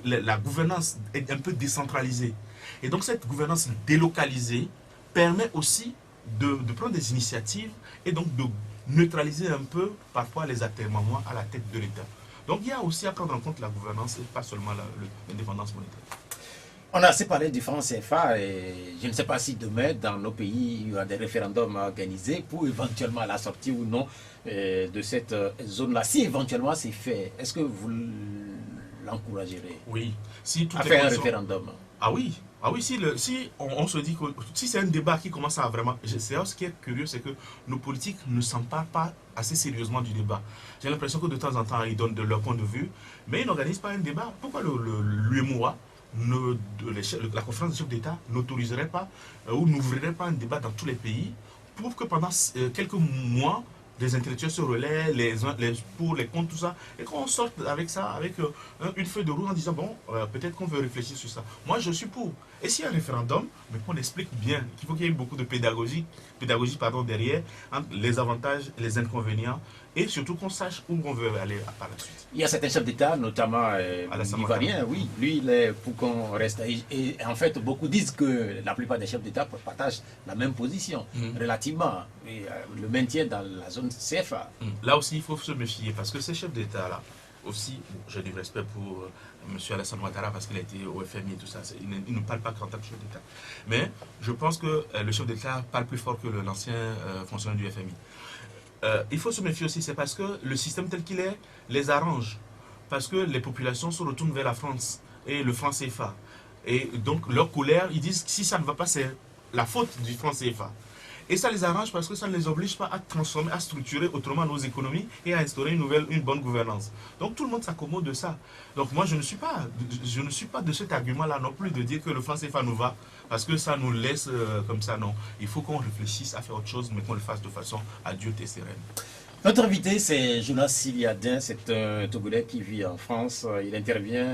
la gouvernance est un peu décentralisée. Et donc, cette gouvernance délocalisée permet aussi de prendre des initiatives et donc de neutraliser un peu, parfois, les atermoiements à la tête de l'État. Donc, il y a aussi à prendre en compte la gouvernance et pas seulement l'indépendance monétaire. On a assez parlé du franc CFA et je ne sais pas si demain, dans nos pays, il y aura des référendums organisés pour éventuellement la sortie ou non de cette zone-là. Si éventuellement c'est fait, est-ce que vous l'encouragerez? Oui. Si tout à faire un référendum? Ah oui, si on se dit que si c'est un débat qui commence à vraiment... C'est ce qui est curieux, c'est que nos politiques ne s'emparent pas assez sérieusement du débat. J'ai l'impression que de temps en temps, ils donnent de leur point de vue, mais ils n'organisent pas un débat. Pourquoi l'UEMOA, la conférence des chefs d'État, n'autoriserait pas ou n'ouvrirait pas un débat dans tous les pays pour que pendant quelques mois, des intellectuels se relaient, les pour, les contre, tout ça, et qu'on sorte avec ça, avec une feuille de route en disant, bon, peut-être qu'on veut réfléchir sur ça. Moi, je suis pour. Et s'il y a un référendum, mais qu'on explique bien, qu'il faut qu'il y ait beaucoup de pédagogie derrière, entre les avantages, les inconvénients, et surtout qu'on sache où on veut aller par la suite. Il y a certains chefs d'État, notamment l'Ivoirien, oui, lui, il est pour qu'on reste. Et en fait, beaucoup disent que la plupart des chefs d'État partagent la même position, relativement, le maintien dans la zone CFA. Là aussi, il faut se méfier, parce que ces chefs d'État-là, aussi, j'ai du respect pour M. Alassane Ouattara, parce qu'il a été au FMI et tout ça, il ne parle pas qu'en tant que chef d'État. Mais je pense que le chef d'État parle plus fort que l'ancien fonctionnaire du FMI. Il faut se méfier aussi, c'est parce que le système tel qu'il est les arrange. Parce que les populations se retournent vers la France et le franc CFA. Et donc leur colère, ils disent que si ça ne va pas, c'est la faute du franc CFA. Et ça les arrange parce que ça ne les oblige pas à transformer, à structurer autrement nos économies et à instaurer une bonne gouvernance. Donc tout le monde s'accommode de ça. Donc moi je ne suis pas de cet argument-là non plus de dire que le franc CFA nous va parce que ça nous laisse comme ça, non. Il faut qu'on réfléchisse à faire autre chose, mais qu'on le fasse de façon adulte et sereine. Notre invité, c'est Jonas Siliadin, c'est un Togolais qui vit en France. Il intervient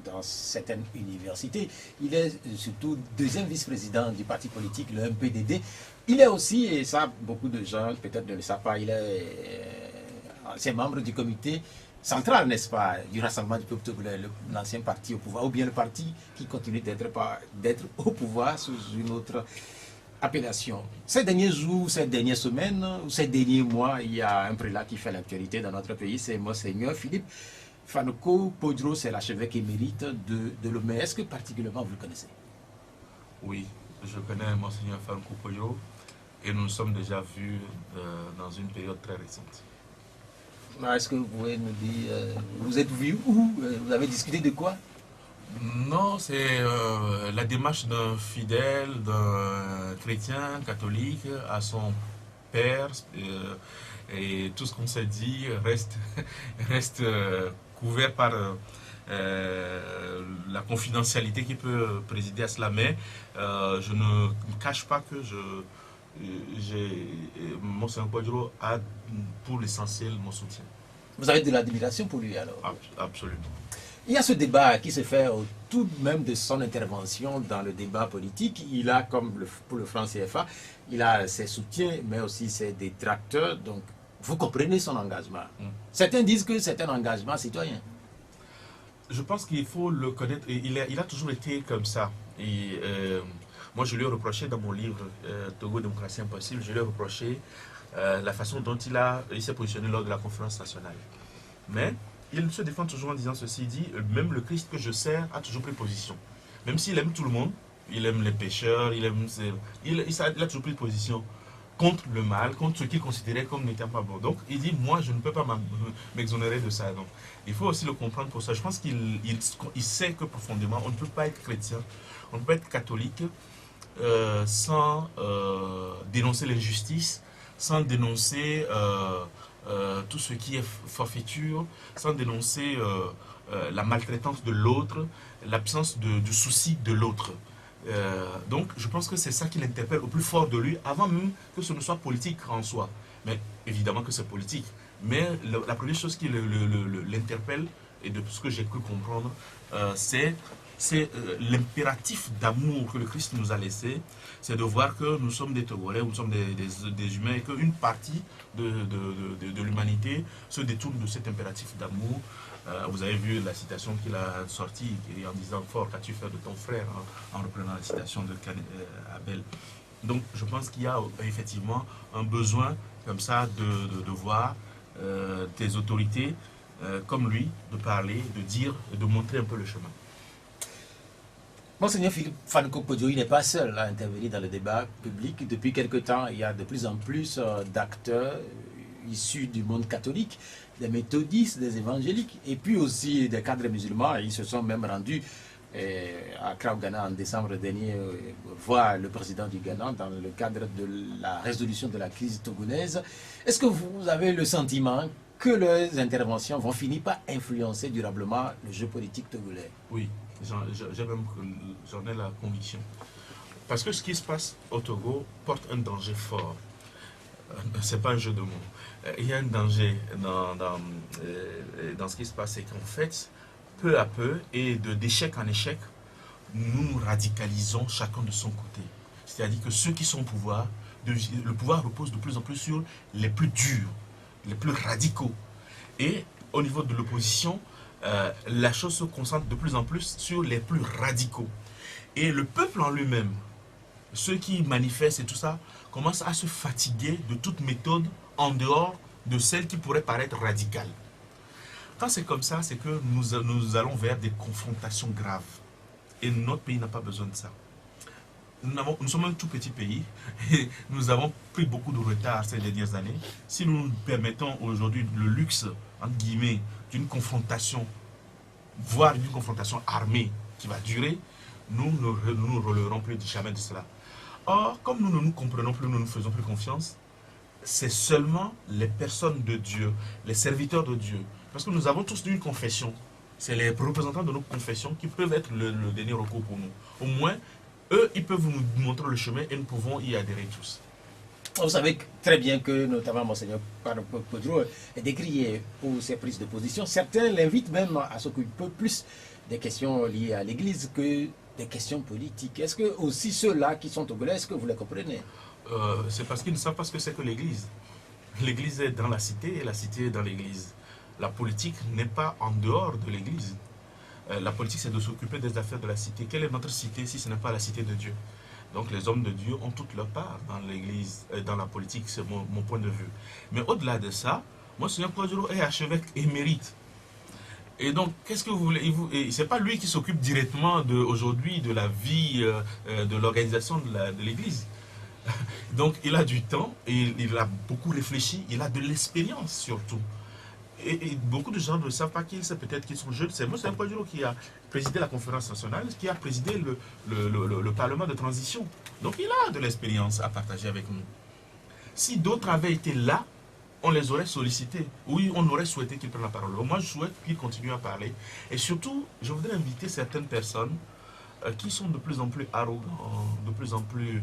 dans certaines universités. Il est surtout deuxième vice-président du parti politique, le MPDD. Il est aussi, et ça beaucoup de gens peut-être ne le savent pas, c'est membre du comité central, n'est-ce pas, du Rassemblement du peuple togolais, l'ancien parti au pouvoir, ou bien le parti qui continue d'être au pouvoir sous une autre appellation. Ces derniers jours, ces dernières semaines, ou ces derniers mois, il y a un prélat qui fait l'actualité dans notre pays, c'est Monseigneur Philippe Fanoko Podro, c'est l'archevêque émérite de Lomé. Est-ce que particulièrement vous le connaissez? Oui, je connais Monseigneur Fanoko Podro et nous nous sommes déjà vus dans une période très récente. Est-ce que vous pouvez nous dire, vous êtes vus où? Vous avez discuté de quoi? Non, c'est la démarche d'un fidèle, d'un chrétien catholique à son père, et tout ce qu'on s'est dit reste couvert par la confidentialité qui peut présider à cela, mais je ne cache pas que Monseigneur Podro a pour l'essentiel mon soutien. Vous avez de l'admiration pour lui alors? Absolument. Il y a ce débat qui se fait tout de même de son intervention dans le débat politique. Il a, comme pour le franc CFA, il a ses soutiens, mais aussi ses détracteurs. Donc, vous comprenez son engagement. Certains disent que c'est un engagement citoyen. Je pense qu'il faut le connaître. Il a toujours été comme ça. Et, moi, je lui ai reproché dans mon livre Togo, démocratie impossible, je lui ai reproché la façon dont il s'est positionné lors de la conférence nationale. Mais il se défend toujours en disant ceci, il dit, même le Christ que je sers a toujours pris position. Même s'il aime tout le monde, il aime les pécheurs, il a toujours pris position. contre le mal, contre ce qu'il considérait comme n'étant pas bon. Donc il dit, moi je ne peux pas m'exonérer de ça. Donc il faut aussi le comprendre pour ça. Je pense qu'il sait que profondément, on ne peut pas être chrétien, on ne peut pas être catholique sans dénoncer l'injustice, sans dénoncer tout ce qui est forfaiture, sans dénoncer la maltraitance de l'autre, l'absence de souci de l'autre. Donc je pense que c'est ça qui l'interpelle au plus fort de lui, avant même que ce ne soit politique en soi. Mais évidemment que c'est politique. Mais la première chose qui l'interpelle, et de ce que j'ai pu comprendre, c'est l'impératif d'amour que le Christ nous a laissé. C'est de voir que nous sommes des Togolais, nous sommes des humains, et qu'une partie de l'humanité se détourne de cet impératif d'amour. Vous avez vu la citation qu'il a sortie en disant « Fort qu'as-tu fait de ton frère » en reprenant la citation de Abel. Donc je pense qu'il y a effectivement un besoin comme ça de voir des autorités comme lui, de parler, de dire, de montrer un peu le chemin. Monseigneur Philippe Fanoko-Podio, il n'est pas seul à intervenir dans le débat public. Depuis quelque temps, il y a de plus en plus d'acteurs issus du monde catholique, des méthodistes, des évangéliques, et puis aussi des cadres musulmans. Ils se sont même rendus à Accra au Ghana en décembre dernier, voir le président du Ghana dans le cadre de la résolution de la crise togolaise. Est-ce que vous avez le sentiment que leurs interventions vont finir par influencer durablement le jeu politique togolais? Oui. J'en ai la conviction. Parce que ce qui se passe au Togo porte un danger fort. C'est pas un jeu de mots. Il y a un danger dans ce qui se passe, c'est qu'en fait, peu à peu, et d'échec en échec, nous nous radicalisons chacun de son côté. C'est-à-dire que ceux qui sont au pouvoir, le pouvoir repose de plus en plus sur les plus durs, les plus radicaux. Et au niveau de l'opposition, la chose se concentre de plus en plus sur les plus radicaux. Et le peuple en lui-même, ceux qui manifestent et tout ça, commencent à se fatiguer de toute méthode en dehors de celle qui pourrait paraître radicale. Quand c'est comme ça, c'est que nous allons vers des confrontations graves. Et notre pays n'a pas besoin de ça. Nous sommes un tout petit pays et nous avons pris beaucoup de retard ces dernières années. Si nous nous permettons aujourd'hui le luxe, entre guillemets, d'une confrontation, voire d'une confrontation armée qui va durer, nous ne nous relèverons plus jamais de cela. Or, comme nous ne nous comprenons plus, nous ne nous faisons plus confiance, c'est seulement les personnes de Dieu, les serviteurs de Dieu. Parce que nous avons tous une confession. C'est les représentants de nos confessions qui peuvent être le dernier recours pour nous. Au moins, eux, ils peuvent nous montrer le chemin et nous pouvons y adhérer tous. Vous savez très bien que, notamment Monseigneur Podro est décrié pour ses prises de position. Certains l'invitent même à s'occuper plus des questions liées à l'Église que des questions politiques. Est-ce que aussi ceux-là qui sont togolais, est-ce que vous les comprenez? C'est parce qu'ils ne savent pas ce que c'est que l'Église. L'Église est dans la cité et la cité est dans l'Église. La politique n'est pas en dehors de l'Église. La politique, c'est de s'occuper des affaires de la cité. Quelle est notre cité si ce n'est pas la cité de Dieu? Donc les hommes de Dieu ont toute leur part dans l'Église, dans la politique, c'est mon point de vue. Mais au-delà de ça, Monseigneur Podro est archevêque émérite. Et donc, qu'est-ce que vous voulez? Ce n'est pas lui qui s'occupe directement aujourd'hui de la vie, de l'organisation de l'Église. Donc, il a du temps, et il a beaucoup réfléchi, il a de l'expérience surtout. Et beaucoup de gens ne savent pas qui c'est, peut-être qu'ils sont jeunes. C'est Monseigneur Podro qui a présidé la conférence nationale, qui a présidé le Parlement de transition. Donc, il a de l'expérience à partager avec nous. Si d'autres avaient été là, on les aurait sollicités. Oui, on aurait souhaité qu'ils prennent la parole. Moi, je souhaite qu'ils continuent à parler. Et surtout, je voudrais inviter certaines personnes qui sont de plus en plus arrogants, de plus en plus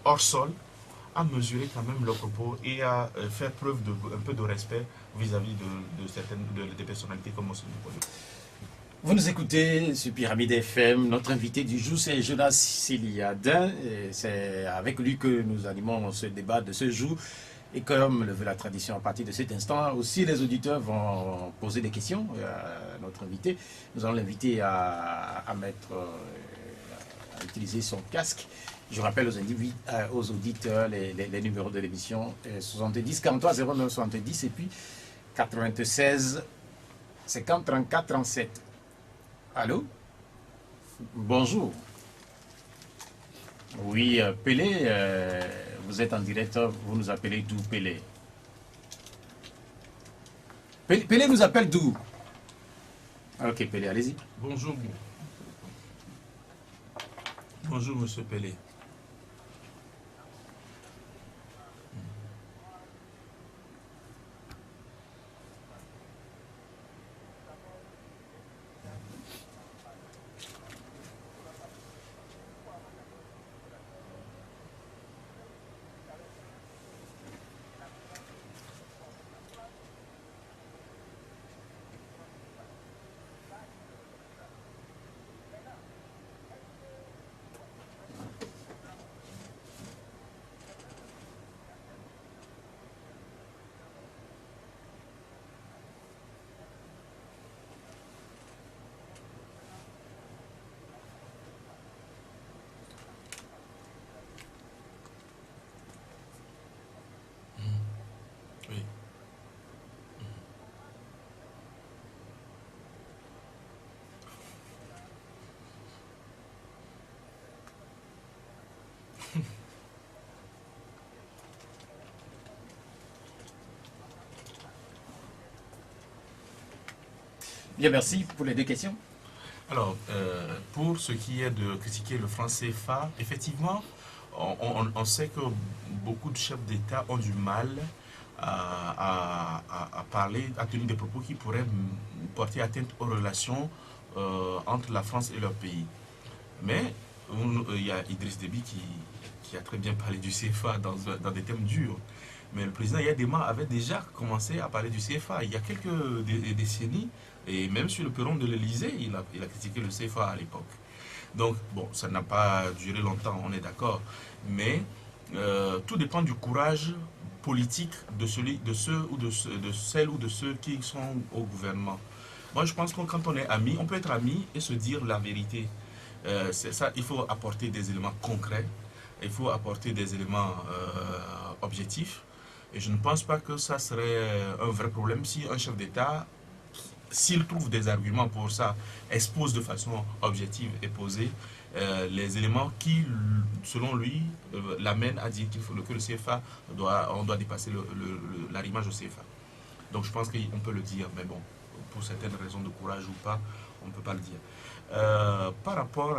hors sol, à mesurer quand même leurs propos et à faire preuve un peu de respect vis-à-vis de certaines des personnalités comme Monseigneur Podro. Vous nous écoutez sur Pyramide FM. Notre invité du jour, c'est Jonas Siliadin. C'est avec lui que nous animons ce débat de ce jour. Et comme le veut la tradition, à partir de cet instant, aussi les auditeurs vont poser des questions à notre invité. Nous allons l'inviter à utiliser son casque. Je rappelle aux auditeurs les numéros de l'émission 70 43 09 70 et puis 96 50 34 37. Allô? Bonjour. Oui, Pelé, vous êtes en direct, vous nous appelez d'où, Pelé? Pelé nous appelle d'où? Ok, Pelé, allez-y. Bonjour. Bonjour, monsieur Pelé. Oui. Bien, merci pour les deux questions. Alors, pour ce qui est de critiquer le franc CFA, effectivement, on sait que beaucoup de chefs d'État ont du mal à parler, à tenir des propos qui pourraient porter atteinte aux relations entre la France et leur pays. Mais il y a Idriss Déby qui a très bien parlé du CFA dans des thèmes durs. Mais le président Yadema avait déjà commencé à parler du CFA il y a quelques décennies, et même sur le perron de l'Elysée, il a critiqué le CFA à l'époque. Donc, bon, ça n'a pas duré longtemps, on est d'accord. Mais tout dépend du courage politique de ceux ou de celles ou de ceux qui sont au gouvernement. Moi, je pense que quand on est amis, on peut être amis et se dire la vérité. C'est ça, il faut apporter des éléments concrets, il faut apporter des éléments objectifs. Et je ne pense pas que ça serait un vrai problème si un chef d'État, s'il trouve des arguments pour ça, expose de façon objective et posée les éléments qui, selon lui, l'amènent à dire que le CFA, on doit dépasser l'arrimage au CFA. Donc je pense qu'on peut le dire, mais bon, pour certaines raisons de courage ou pas, on ne peut pas le dire. Par rapport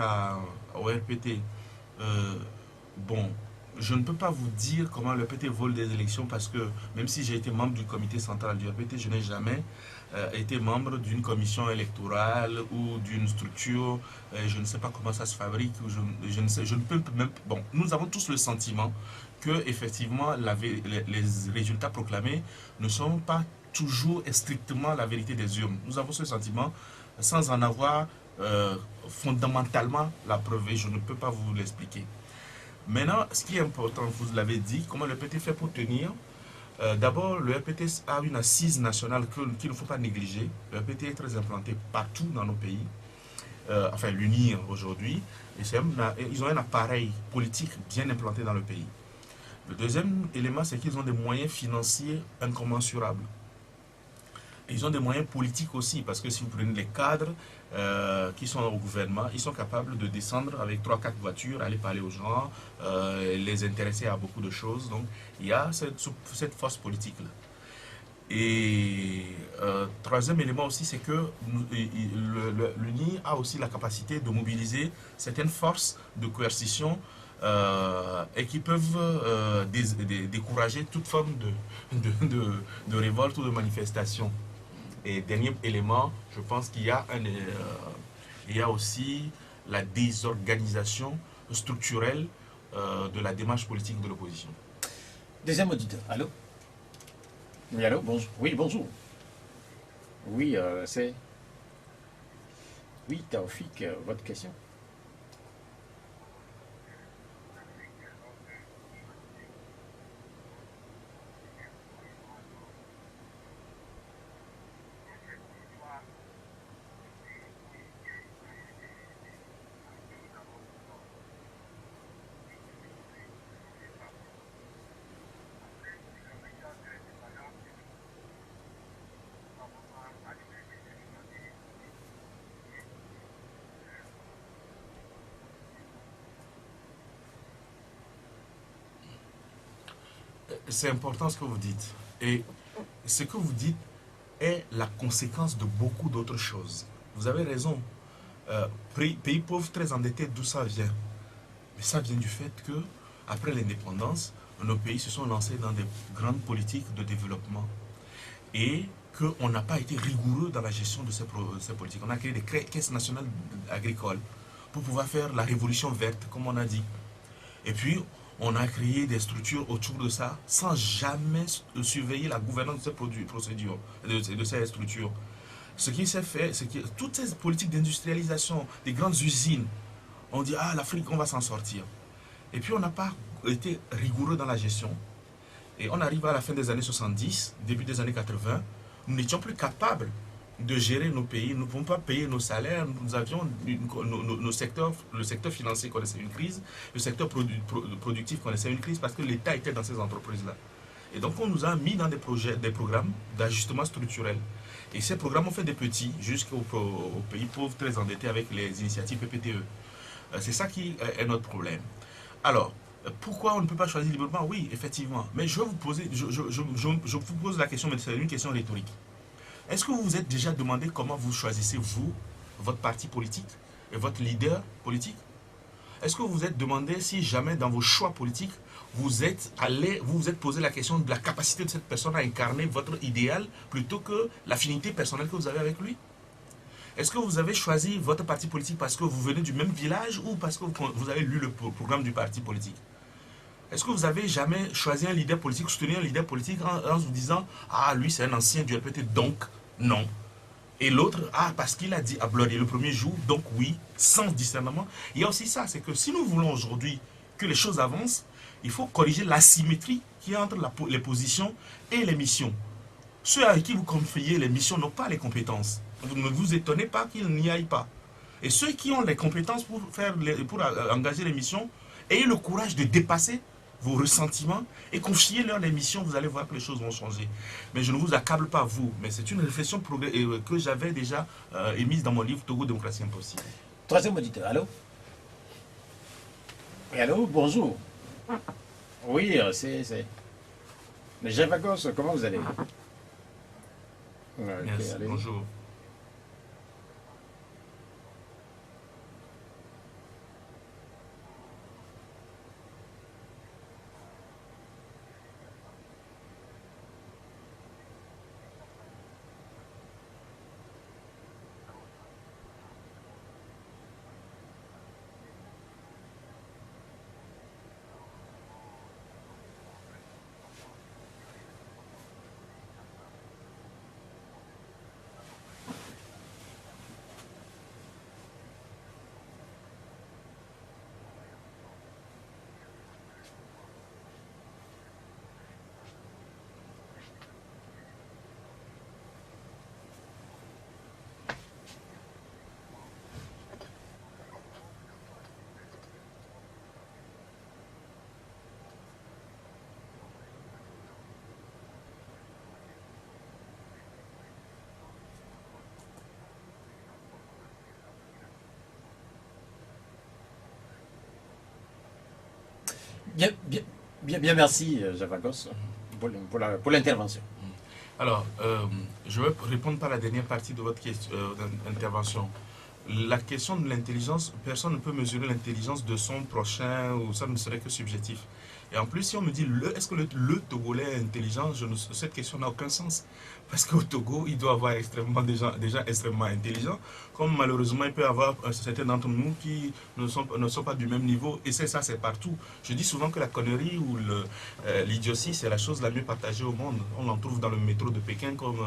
au RPT, bon, je ne peux pas vous dire comment le RPT vole des élections parce que même si j'ai été membre du comité central du RPT, je n'ai jamais été membre d'une commission électorale ou d'une structure. Je ne sais pas comment ça se fabrique. Je ne sais, je ne peux même. Bon, nous avons tous le sentiment que effectivement les résultats proclamés ne sont pas toujours et strictement la vérité des urnes. Nous avons ce sentiment sans en avoir fondamentalement la preuve et je ne peux pas vous l'expliquer. Maintenant, ce qui est important, vous l'avez dit, comment le RPT fait pour tenir. D'abord, le RPT a une assise nationale qu'il ne faut pas négliger. Le RPT est très implanté partout dans nos pays, enfin l'UNIR aujourd'hui, et ils ont un appareil politique bien implanté dans le pays. Le deuxième élément, c'est qu'ils ont des moyens financiers incommensurables. Ils ont des moyens politiques aussi, parce que si vous prenez les cadres qui sont au gouvernement, ils sont capables de descendre avec 3-4 voitures, aller parler aux gens, les intéresser à beaucoup de choses. Donc, il y a cette force politique-là. Et troisième élément aussi, c'est que l'UNI a aussi la capacité de mobiliser certaines forces de coercition et qui peuvent décourager toute forme de révolte ou de manifestation. Et dernier élément, je pense qu'il y a aussi la désorganisation structurelle de la démarche politique de l'opposition. Deuxième auditeur, allô? Oui, allô, bonjour. Oui, bonjour. Oui, c'est... Oui, Taoufik, votre question? C'est important ce que vous dites. Et ce que vous dites est la conséquence de beaucoup d'autres choses. Vous avez raison. Pays pauvres très endettés, d'où ça vient? Mais ça vient du fait que, après l'indépendance, nos pays se sont lancés dans des grandes politiques de développement et qu'on n'a pas été rigoureux dans la gestion de ces politiques. On a créé des caisses nationales agricoles pour pouvoir faire la révolution verte, comme on a dit. Et puis, on a créé des structures autour de ça sans jamais surveiller la gouvernance de ces procédures, de ces structures. Ce qui s'est fait, c'est que toutes ces politiques d'industrialisation, des grandes usines, on dit, ah, l'Afrique, on va s'en sortir. Et puis, on n'a pas été rigoureux dans la gestion. Et on arrive à la fin des années 70, début des années 80, nous n'étions plus capables de gérer nos pays. Nous ne pouvons pas payer nos salaires. Nous avions le secteur financier connaissait une crise, le secteur productif connaissait une crise parce que l'État était dans ces entreprises-là. Et donc, on nous a mis dans des programmes d'ajustement structurel. Et ces programmes ont fait des petits jusqu'aux pays pauvres très endettés avec les initiatives PPTE. C'est ça qui est notre problème. Alors, pourquoi on ne peut pas choisir librement? Oui, effectivement. Mais je vous pose la question, mais c'est une question rhétorique. Est-ce que vous vous êtes déjà demandé comment vous choisissez, vous, votre parti politique et votre leader politique? Est-ce que vous vous êtes demandé si jamais dans vos choix politiques, vous vous êtes posé la question de la capacité de cette personne à incarner votre idéal plutôt que l'affinité personnelle que vous avez avec lui? Est-ce que vous avez choisi votre parti politique parce que vous venez du même village ou parce que vous avez lu le programme du parti politique? Est-ce que vous avez jamais choisi un leader politique, soutenu un leader politique en vous disant « Ah, lui, c'est un ancien du RPT, donc non ». Et l'autre, « Ah, parce qu'il a dit à Blody le premier jour, donc oui », sans discernement. Il y a aussi ça, c'est que si nous voulons aujourd'hui que les choses avancent, il faut corriger l'asymétrie qui est entre les positions et les missions. Ceux à qui vous confiez les missions n'ont pas les compétences. Vous ne vous étonnez pas qu'ils n'y aillent pas. Et ceux qui ont les compétences pour engager les missions, ayez le courage de dépasser vos ressentiments et confiez-leur les missions, vous allez voir que les choses vont changer. Mais je ne vous accable pas, vous, mais c'est une réflexion que j'avais déjà émise dans mon livre Togo, démocratie impossible. Troisième auditeur, allô? Oui, allô, bonjour. Oui, c'est... Mais Jean Vagos, comment vous allez? Okay, Yes, bonjour. Bien, merci, Javagos, pour l'intervention. Alors, je vais répondre par la dernière partie de votre intervention. La question de l'intelligence, personne ne peut mesurer l'intelligence de son prochain, ou ça ne serait que subjectif. Et en plus, si on me dit, est-ce que le Togolais est intelligent, cette question n'a aucun sens. Parce qu'au Togo, il doit y avoir des gens extrêmement intelligents, comme malheureusement, il peut y avoir certains d'entre nous qui ne sont pas du même niveau. Et ça, c'est partout. Je dis souvent que la connerie ou l'idiotie, c'est la chose la mieux partagée au monde. On en trouve dans le métro de Pékin, comme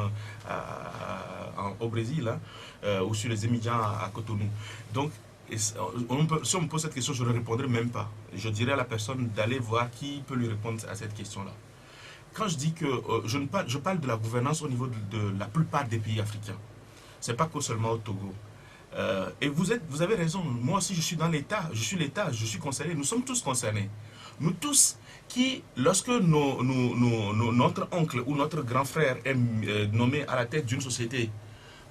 au Brésil, hein, ou sur les émigrants à Cotonou. Donc, si on me pose cette question, je ne répondrai même pas. Je dirais à la personne d'aller voir qui peut lui répondre à cette question-là. Quand je dis que je parle de la gouvernance au niveau de la plupart des pays africains. Ce n'est pas que seulement au Togo. Et vous avez raison, moi aussi je suis dans l'État, je suis concerné, nous sommes tous concernés. Nous tous qui, lorsque notre oncle ou notre grand frère est nommé à la tête d'une société,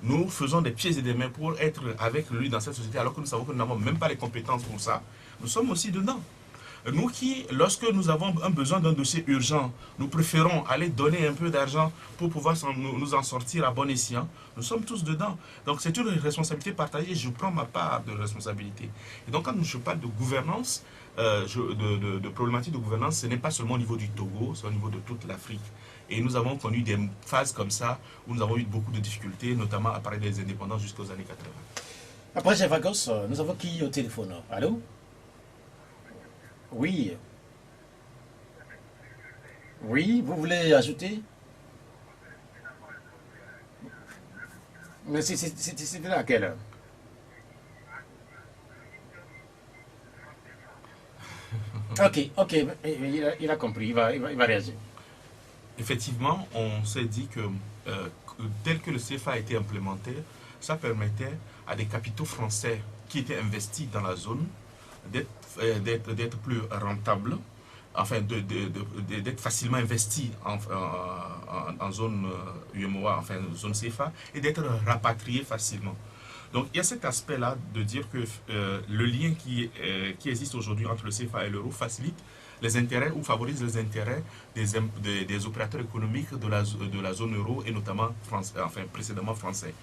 nous faisons des pieds et des mains pour être avec lui dans cette société alors que nous savons que nous n'avons même pas les compétences pour ça. Nous sommes aussi dedans. Nous qui, lorsque nous avons un besoin d'un dossier urgent, nous préférons aller donner un peu d'argent pour pouvoir nous en sortir à bon escient. Nous sommes tous dedans. Donc c'est une responsabilité partagée. Je prends ma part de responsabilité. Et donc quand je parle de gouvernance, de problématique de gouvernance, ce n'est pas seulement au niveau du Togo, c'est au niveau de toute l'Afrique. Et nous avons connu des phases comme ça où nous avons eu beaucoup de difficultés, notamment à partir des indépendances jusqu'aux années 80. Après Chef Agos, nous avons qui au téléphone? Allô? Oui. Oui, vous voulez ajouter? Mais c'était laquelle? Ok, il a compris, il va réagir. Effectivement, on s'est dit que tel que le CFA a été implémenté, ça permettait à des capitaux français qui étaient investis dans la zone d'être plus rentables, enfin d'être facilement investis en zone UEMOA, enfin zone CFA, et d'être rapatriés facilement. Donc il y a cet aspect-là de dire que le lien qui existe aujourd'hui entre le CFA et l'euro facilite les intérêts ou favorise les intérêts des opérateurs économiques de la zone euro et notamment précédemment français.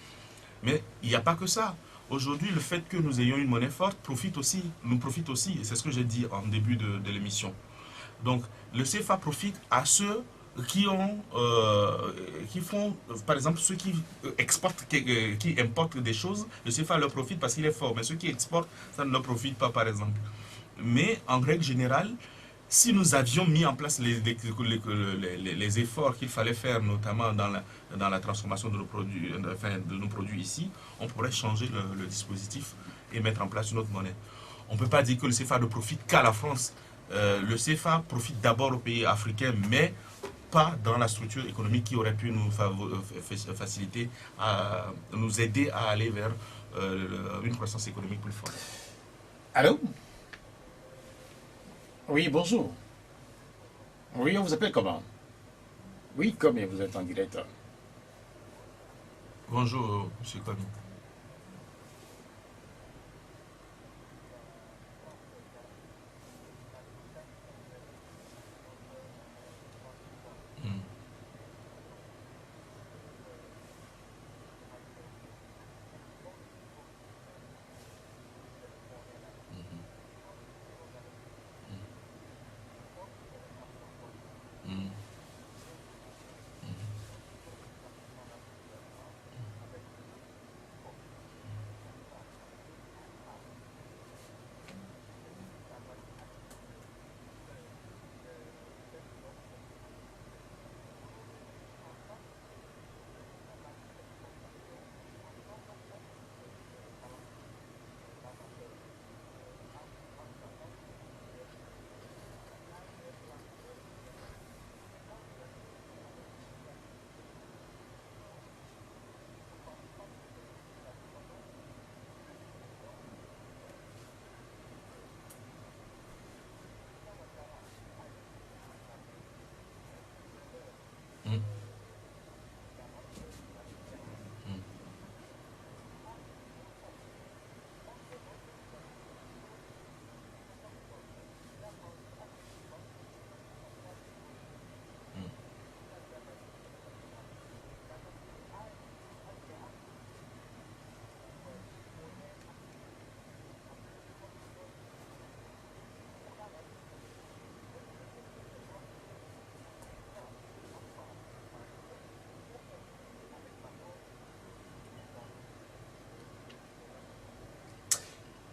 Mais il n'y a pas que ça. Aujourd'hui, le fait que nous ayons une monnaie forte nous profite aussi, et c'est ce que j'ai dit en début de l'émission. Donc, le CFA profite à ceux qui font, par exemple, ceux qui exportent, qui importent des choses, le CFA leur profite parce qu'il est fort, mais ceux qui exportent, ça ne leur profite pas, par exemple. Mais en règle générale, si nous avions mis en place les efforts qu'il fallait faire, notamment dans la transformation de nos produits ici, on pourrait changer le dispositif et mettre en place une autre monnaie. On ne peut pas dire que le CFA ne profite qu'à la France. Le CFA profite d'abord aux pays africains, mais pas dans la structure économique qui aurait pu nous faciliter, nous aider à aller vers une croissance économique plus forte. Allô? Oui, bonjour. Oui, on vous appelle comment? Oui, comme vous êtes en direct. Bonjour, M. Kwame.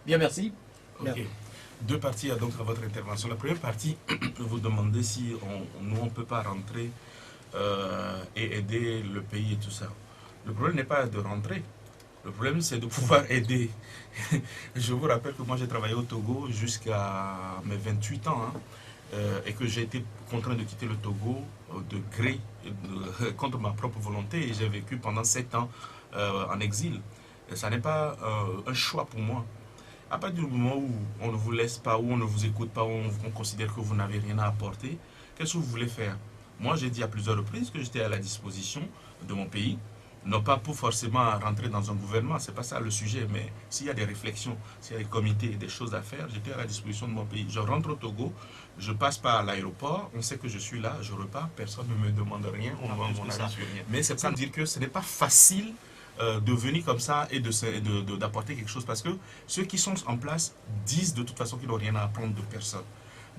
Bien, merci. Ok. Deux parties donc à votre intervention. La première partie, vous demandez si nous, on ne peut pas rentrer et aider le pays et tout ça. Le problème n'est pas de rentrer. Le problème, c'est de pouvoir aider. Je vous rappelle que moi, j'ai travaillé au Togo jusqu'à mes 28 ans. Et que j'ai été contraint de quitter le Togo de gré, contre ma propre volonté. Et j'ai vécu pendant 7 ans en exil. Et ça n'est pas un choix pour moi. À partir du moment où on ne vous laisse pas, où on ne vous écoute pas, où on considère que vous n'avez rien à apporter, qu'est-ce que vous voulez faire? Moi, j'ai dit à plusieurs reprises que j'étais à la disposition de mon pays, Non pas pour forcément rentrer dans un gouvernement, c'est pas ça le sujet, mais s'il y a des réflexions, s'il y a des comités, des choses à faire, j'étais à la disposition de mon pays. Je rentre au Togo, je passe par l'aéroport, on sait que je suis là, je repars, personne ne me demande rien, on demande mon avis sur rien. Mais c'est pour dire que ce n'est pas facile de venir comme ça et d'apporter quelque chose, parce que ceux qui sont en place disent de toute façon qu'ils n'ont rien à apprendre de personne.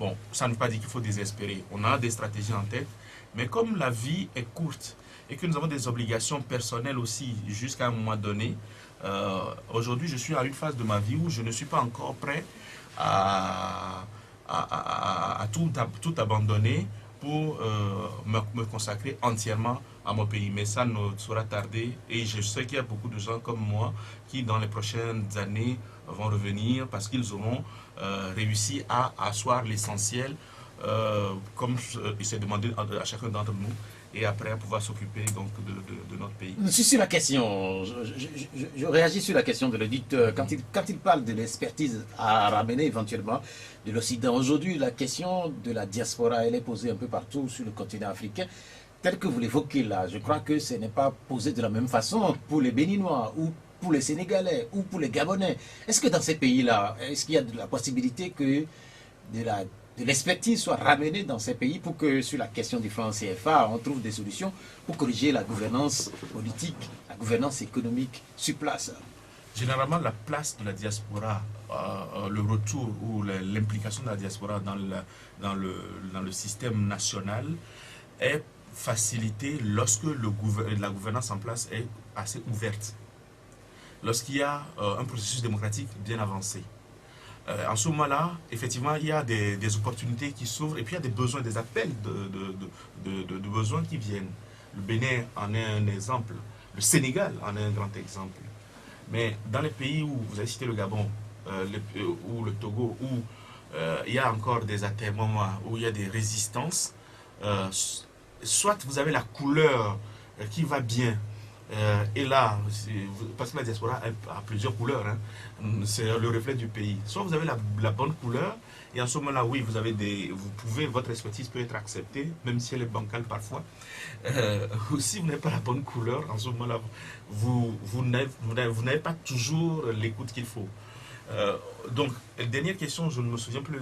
Bon, ça ne veut pas dire qu'il faut désespérer. On a des stratégies en tête, mais comme la vie est courte et que nous avons des obligations personnelles aussi jusqu'à un moment donné, aujourd'hui je suis à une phase de ma vie où je ne suis pas encore prêt à tout abandonner pour me consacrer entièrement à mon pays. Mais ça ne sera tardé et je sais qu'il y a beaucoup de gens comme moi qui dans les prochaines années vont revenir parce qu'ils auront réussi à asseoir l'essentiel comme il s'est demandé à chacun d'entre nous et après à pouvoir s'occuper donc de notre pays. Sur la question, je réagis sur la question de l'auditeur. Quand il parle de l'expertise à ramener éventuellement de l'Occident, aujourd'hui la question de la diaspora, elle est posée un peu partout sur le continent africain. Tel que vous l'évoquez là, je crois que ce n'est pas posé de la même façon pour les Béninois ou pour les Sénégalais ou pour les Gabonais. Est-ce que dans ces pays-là, est-ce qu'il y a de la possibilité que de l'expertise soit ramenée dans ces pays pour que sur la question du franc CFA, on trouve des solutions pour corriger la gouvernance politique, la gouvernance économique sur place? Généralement, la place de la diaspora, le retour ou l'implication de la diaspora dans le système national est facilitée lorsque la gouvernance en place est assez ouverte. Lorsqu'il y a un processus démocratique bien avancé. En ce moment-là, effectivement, il y a des opportunités qui s'ouvrent et puis il y a des besoins, des appels de besoins qui viennent. Le Bénin en est un exemple, le Sénégal en est un grand exemple. Mais dans les pays où, vous avez cité le Gabon, ou le Togo, où il y a encore des atermoiements, où il y a des résistances, soit vous avez la couleur qui va bien, et là, parce que la diaspora a plusieurs couleurs, hein, c'est le reflet du pays. Soit vous avez la bonne couleur, et en ce moment-là, oui, votre expertise peut être acceptée, même si elle est bancale parfois. Ou si vous n'avez pas la bonne couleur, en ce moment-là, vous n'avez pas toujours l'écoute qu'il faut. Donc, dernière question, je ne me souviens plus,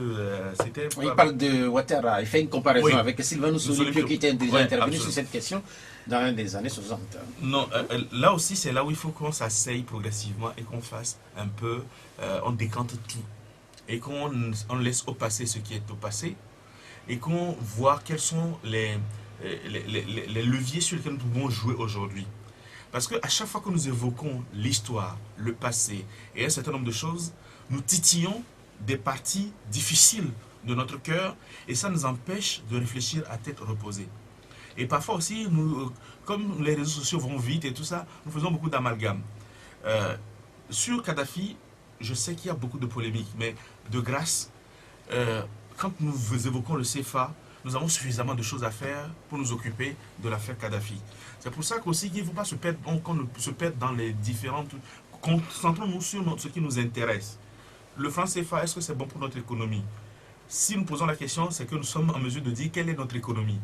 c'était... Il parle de Ouattara, il fait une comparaison avec Sylvanus Olympio qui était déjà intervenu sur cette question dans les années 60. Non, là aussi, c'est là où il faut qu'on s'asseye progressivement et qu'on fasse un peu, on décante tout. Et qu'on laisse au passé ce qui est au passé et qu'on voit quels sont les leviers sur lesquels nous pouvons jouer aujourd'hui. Parce qu'à chaque fois que nous évoquons l'histoire, le passé et un certain nombre de choses, nous titillons des parties difficiles de notre cœur et ça nous empêche de réfléchir à tête reposée. Et parfois aussi, comme les réseaux sociaux vont vite et tout ça, nous faisons beaucoup d'amalgames. Sur Kadhafi, je sais qu'il y a beaucoup de polémiques, mais de grâce, quand nous évoquons le CFA, nous avons suffisamment de choses à faire pour nous occuper de l'affaire Kadhafi. C'est pour ça qu'aussi qu'il ne faut pas se perdre, qu'on se perde dans les différentes... Concentrons-nous sur ce qui nous intéresse. Le franc CFA, est-ce que c'est bon pour notre économie? Si nous posons la question, c'est que nous sommes en mesure de dire quelle est notre économie.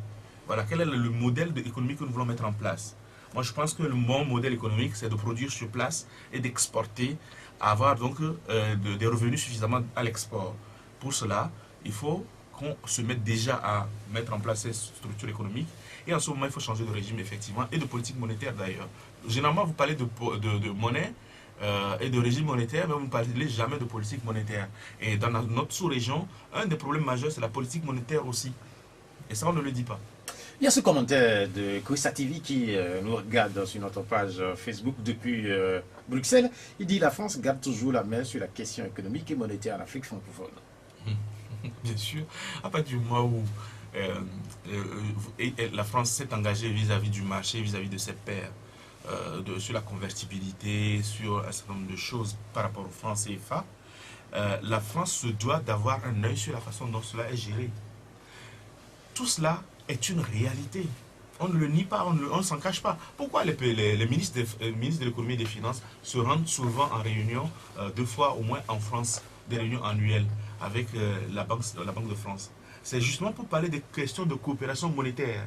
Voilà, quel est le modèle économique que nous voulons mettre en place. Moi, je pense que le bon modèle économique, c'est de produire sur place et d'exporter, avoir donc des revenus suffisamment à l'export. Pour cela, il faut qu'on se mette déjà à mettre en place ces structures économiques. Et en ce moment, il faut changer de régime, effectivement, et de politique monétaire d'ailleurs. Généralement, vous parlez de monnaie et de régime monétaire, mais vous ne parlez jamais de politique monétaire. Et dans notre sous-région, un des problèmes majeurs, c'est la politique monétaire aussi. Et ça, on ne le dit pas. Il y a ce commentaire de Kwesa TV qui nous regarde sur notre page Facebook depuis Bruxelles. Il dit « La France garde toujours la main sur la question économique et monétaire en Afrique francophone. » Bien sûr, à partir du moment où la France s'est engagée vis-à-vis du marché, vis-à-vis de ses pairs, sur la convertibilité, sur un certain nombre de choses par rapport au franc CFA, la France se doit d'avoir un œil sur la façon dont cela est géré. Tout cela est une réalité. On ne le nie pas, on ne s'en cache pas. Pourquoi les ministres de l'économie et des finances se rendent souvent en réunion, 2 fois au moins en France, des réunions annuelles avec la Banque de France? C'est justement pour parler des questions de coopération monétaire.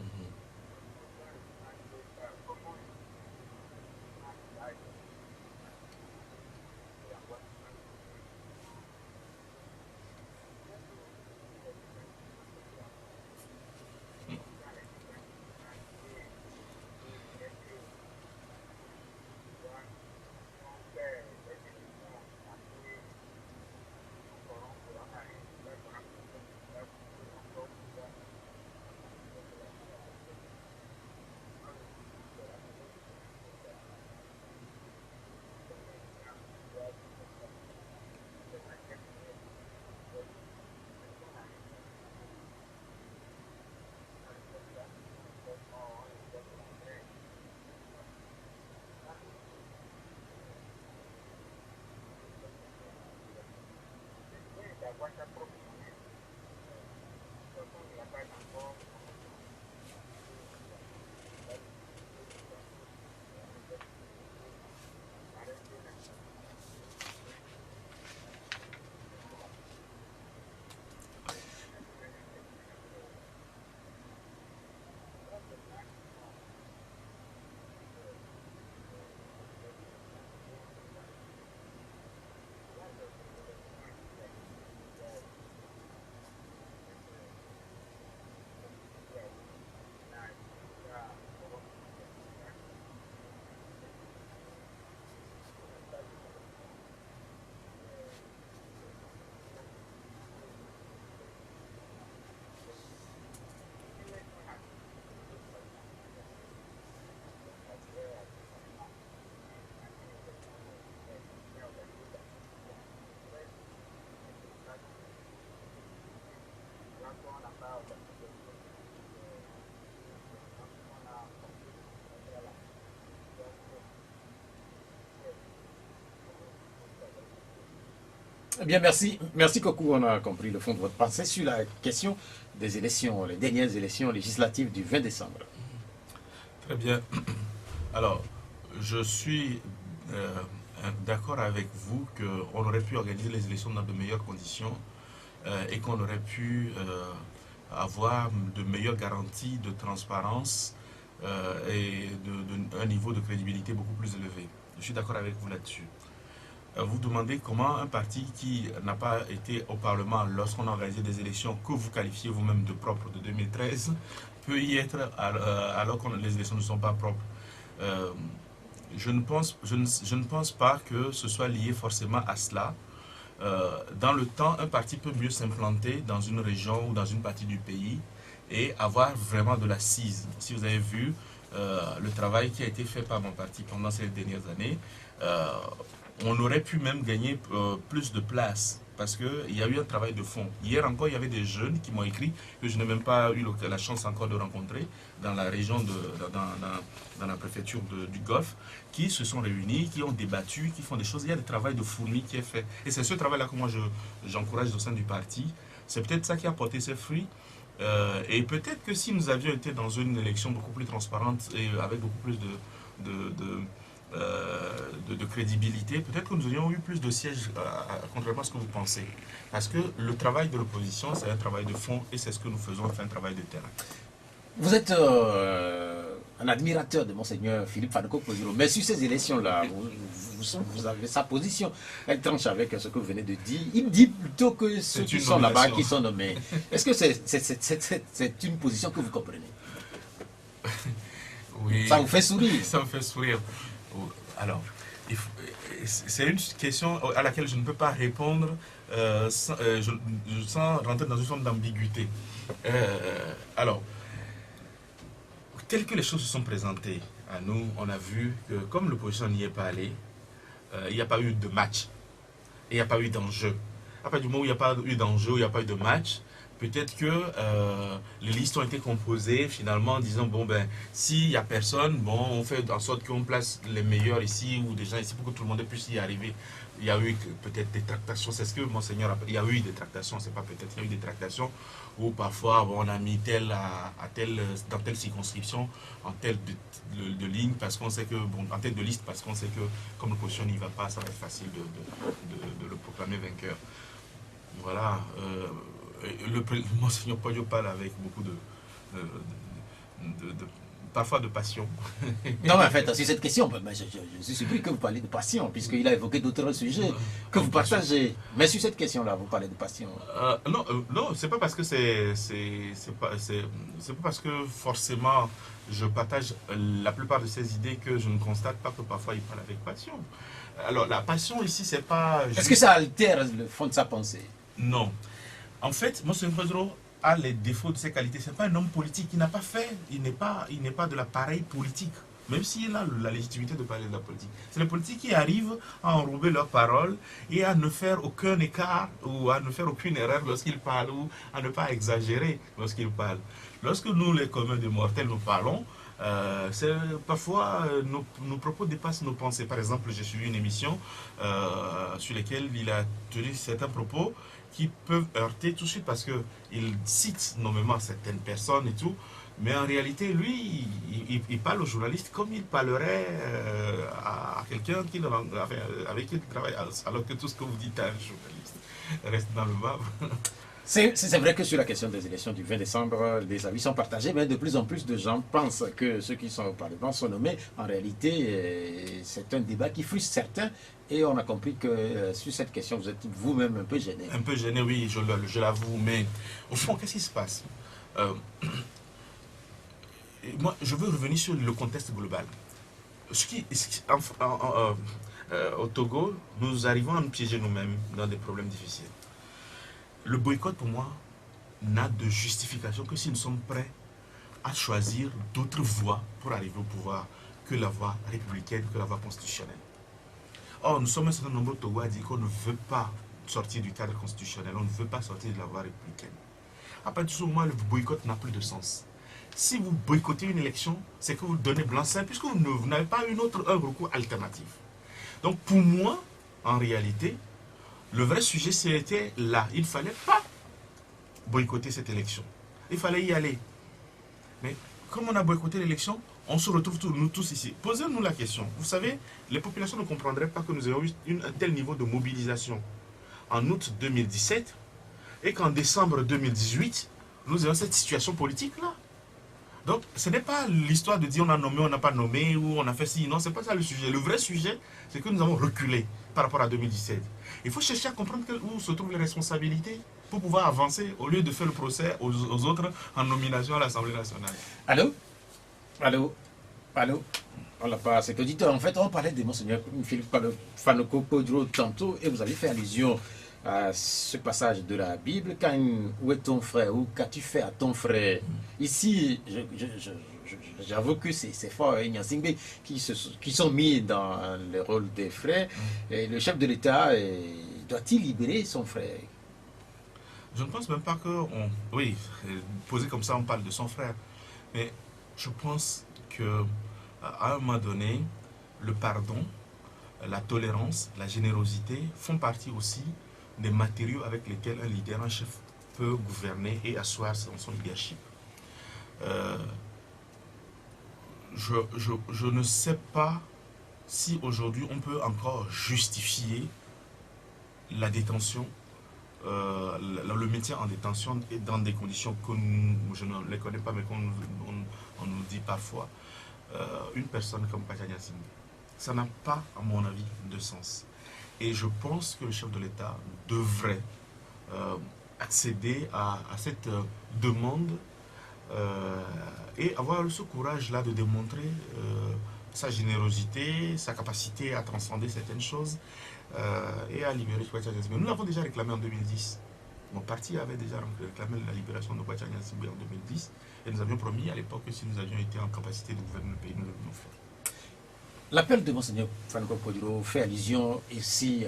Mhm. Eh bien, merci. Merci, Kokou. On a compris le fond de votre pensée sur la question des élections, les dernières élections législatives du 20 décembre. Très bien. Alors, je suis d'accord avec vous qu'on aurait pu organiser les élections dans de meilleures conditions et qu'on aurait pu avoir de meilleures garanties de transparence et un niveau de crédibilité beaucoup plus élevé. Je suis d'accord avec vous là-dessus. Vous demandez comment un parti qui n'a pas été au Parlement lorsqu'on a organisé des élections que vous qualifiez vous-même de propres de 2013 peut y être alors que les élections ne sont pas propres. Je ne pense pas que ce soit lié forcément à cela. Dans le temps, un parti peut mieux s'implanter dans une région ou dans une partie du pays et avoir vraiment de l'assise. Si vous avez vu le travail qui a été fait par mon parti pendant ces dernières années, on aurait pu même gagner plus de place parce qu'il y a eu un travail de fond. Hier encore, il y avait des jeunes qui m'ont écrit que je n'ai même pas eu la chance encore de rencontrer dans la région, dans la préfecture du Golfe, qui se sont réunis, qui ont débattu, qui font des choses. Il y a des travail de fourmi qui est fait. Et c'est ce travail-là que moi j'encourage au sein du parti. C'est peut-être ça qui a porté ses fruits. Et peut-être que si nous avions été dans une élection beaucoup plus transparente et avec beaucoup plus de crédibilité, peut-être que nous aurions eu plus de sièges, contrairement à ce que vous pensez. Parce que le travail de l'opposition, c'est un travail de fond et c'est ce que nous faisons, enfin un travail de terrain. Vous êtes un admirateur de Monseigneur Philippe Fanoko-Poziro, mais sur ces élections-là, vous avez sa position. Elle tranche avec ce que vous venez de dire. Il dit plutôt que ceux qui sont là-bas, qui sont nommés. Est-ce que c'est une position que vous comprenez? Oui. Ça vous fait sourire? Ça me fait sourire. Alors, c'est une question à laquelle je ne peux pas répondre sans rentrer dans une forme d'ambiguïté. Alors, telles que les choses se sont présentées à nous, on a vu que comme l'opposition n'y est pas allée, il n'y a pas eu de match. Et il n'y a pas eu d'enjeu. À partir du moment où il n'y a pas eu d'enjeu, il n'y a pas eu de match, peut-être que les listes ont été composées finalement en disant bon ben s'il n'y a personne, bon on fait en sorte qu'on place les meilleurs ici ou des gens ici pour que tout le monde puisse y arriver. Il y a eu peut-être des tractations, c'est ce que Monseigneur appelle, il y a eu des tractations, c'est pas peut-être, il y a eu des tractations où parfois bon, on a mis tel dans telle circonscription en telle de ligne parce qu'on sait que bon en tête de liste parce qu'on sait que comme l'opposition n'y va pas, ça va être facile de le proclamer vainqueur. Voilà. Monseigneur Podio parle avec beaucoup parfois de passion. Non, mais en fait, sur cette question, je suis surpris que vous parlez de passion, puisqu'il a évoqué d'autres sujets que vous partagez. Mais sur cette question-là, vous parlez de passion. Non, c'est pas parce que c'est pas parce que forcément je partage la plupart de ces idées que je ne constate pas que parfois il parle avec passion. Alors la passion ici, c'est pas. Est-ce que ça altère le fond de sa pensée? Non. En fait, Monseigneur Poziro a les défauts de ses qualités. Ce n'est pas un homme politique. Il n'a pas fait, il n'est pas de l'appareil politique. Même s'il a la légitimité de parler de la politique. C'est les politiques qui arrivent à enrober leurs paroles et à ne faire aucun écart ou à ne faire aucune erreur lorsqu'ils parlent ou à ne pas exagérer lorsqu'ils parlent. Lorsque nous, les communs des mortels, nous parlons, parfois nos propos dépassent nos pensées. Par exemple, j'ai suivi une émission sur laquelle il a tenu certains propos qui peuvent heurter tout de suite parce qu'il cite nommément certaines personnes et tout, mais en réalité, lui, il parle aux journalistes comme il parlerait à quelqu'un avec qui il travaille, alors que tout ce que vous dites à un journaliste reste dans le marbre. C'est vrai que sur la question des élections du 20 décembre, les avis sont partagés, mais de plus en plus de gens pensent que ceux qui sont au Parlement sont nommés. En réalité, c'est un débat qui frustre certains. Et on a compris que sur cette question, vous êtes vous-même un peu gêné. Un peu gêné, oui, je l'avoue. Mais au fond, qu'est-ce qui se passe? Moi, je veux revenir sur le contexte global. Au Togo, nous arrivons à nous piéger nous-mêmes dans des problèmes difficiles. Le boycott, pour moi, n'a de justification que si nous sommes prêts à choisir d'autres voies pour arriver au pouvoir que la voie républicaine, que la voie constitutionnelle. Or, nous sommes un certain nombre de Togo à dire qu'on ne veut pas sortir du cadre constitutionnel, on ne veut pas sortir de la voie républicaine. À partir de ce moment, le boycott n'a plus de sens. Si vous boycottez une élection, c'est que vous donnez blanc-seing puisque vous n'avez pas un recours alternatif. Donc pour moi, en réalité, Le vrai sujet, c'était là. Il ne fallait pas boycotter cette élection. Il fallait y aller. Mais comme on a boycotté l'élection, on se retrouve nous tous ici. Posez-nous la question. Vous savez, les populations ne comprendraient pas que nous ayons eu un tel niveau de mobilisation en août 2017 et qu'en décembre 2018, nous ayons cette situation politique-là. Donc, ce n'est pas l'histoire de dire on a nommé, on n'a pas nommé, ou on a fait ci. Non, ce n'est pas ça le sujet. Le vrai sujet, c'est que nous avons reculé par rapport à 2017. Il faut chercher à comprendre où se trouvent les responsabilités pour pouvoir avancer au lieu de faire le procès aux autres en nomination à l'Assemblée nationale. Allô? Allô? Allô? On n'a pas cet auditeur. En fait, on parlait de Monseigneur Philippe Fanoko Kodro tantôt et vous avez fait allusion à ce passage de la Bible. Quand, où est ton frère? Ou qu'as-tu fait à ton frère? Ici, j'avoue que c'est fort, Nyasingbe, qui sont mis dans le rôle des frères. Et le chef de l'État, doit-il libérer son frère? Je ne pense même pas que... Oui, posé comme ça, on parle de son frère. Mais je pense que à un moment donné, le pardon, la tolérance, la générosité font partie aussi des matériaux avec lesquels un leader, un chef peut gouverner et asseoir son leadership. Je ne sais pas si aujourd'hui on peut encore justifier la détention, le maintien en détention et dans des conditions que je ne les connais pas mais qu'on nous dit parfois, une personne comme Pachanya Singh. Ça n'a pas, à mon avis, de sens. Et je pense que le chef de l'État devrait accéder à cette demande et avoir ce courage-là de démontrer sa générosité, sa capacité à transcender certaines choses et à libérer Pachanya Singh. Nous l'avons déjà réclamé en 2010. Mon parti avait déjà réclamé la libération de Pachanya Singh en 2010 et nous avions promis à l'époque que si nous avions été en capacité de gouverner le pays, nous l'aurions fait. L'appel de Monseigneur Fanoko Kodro fait allusion ici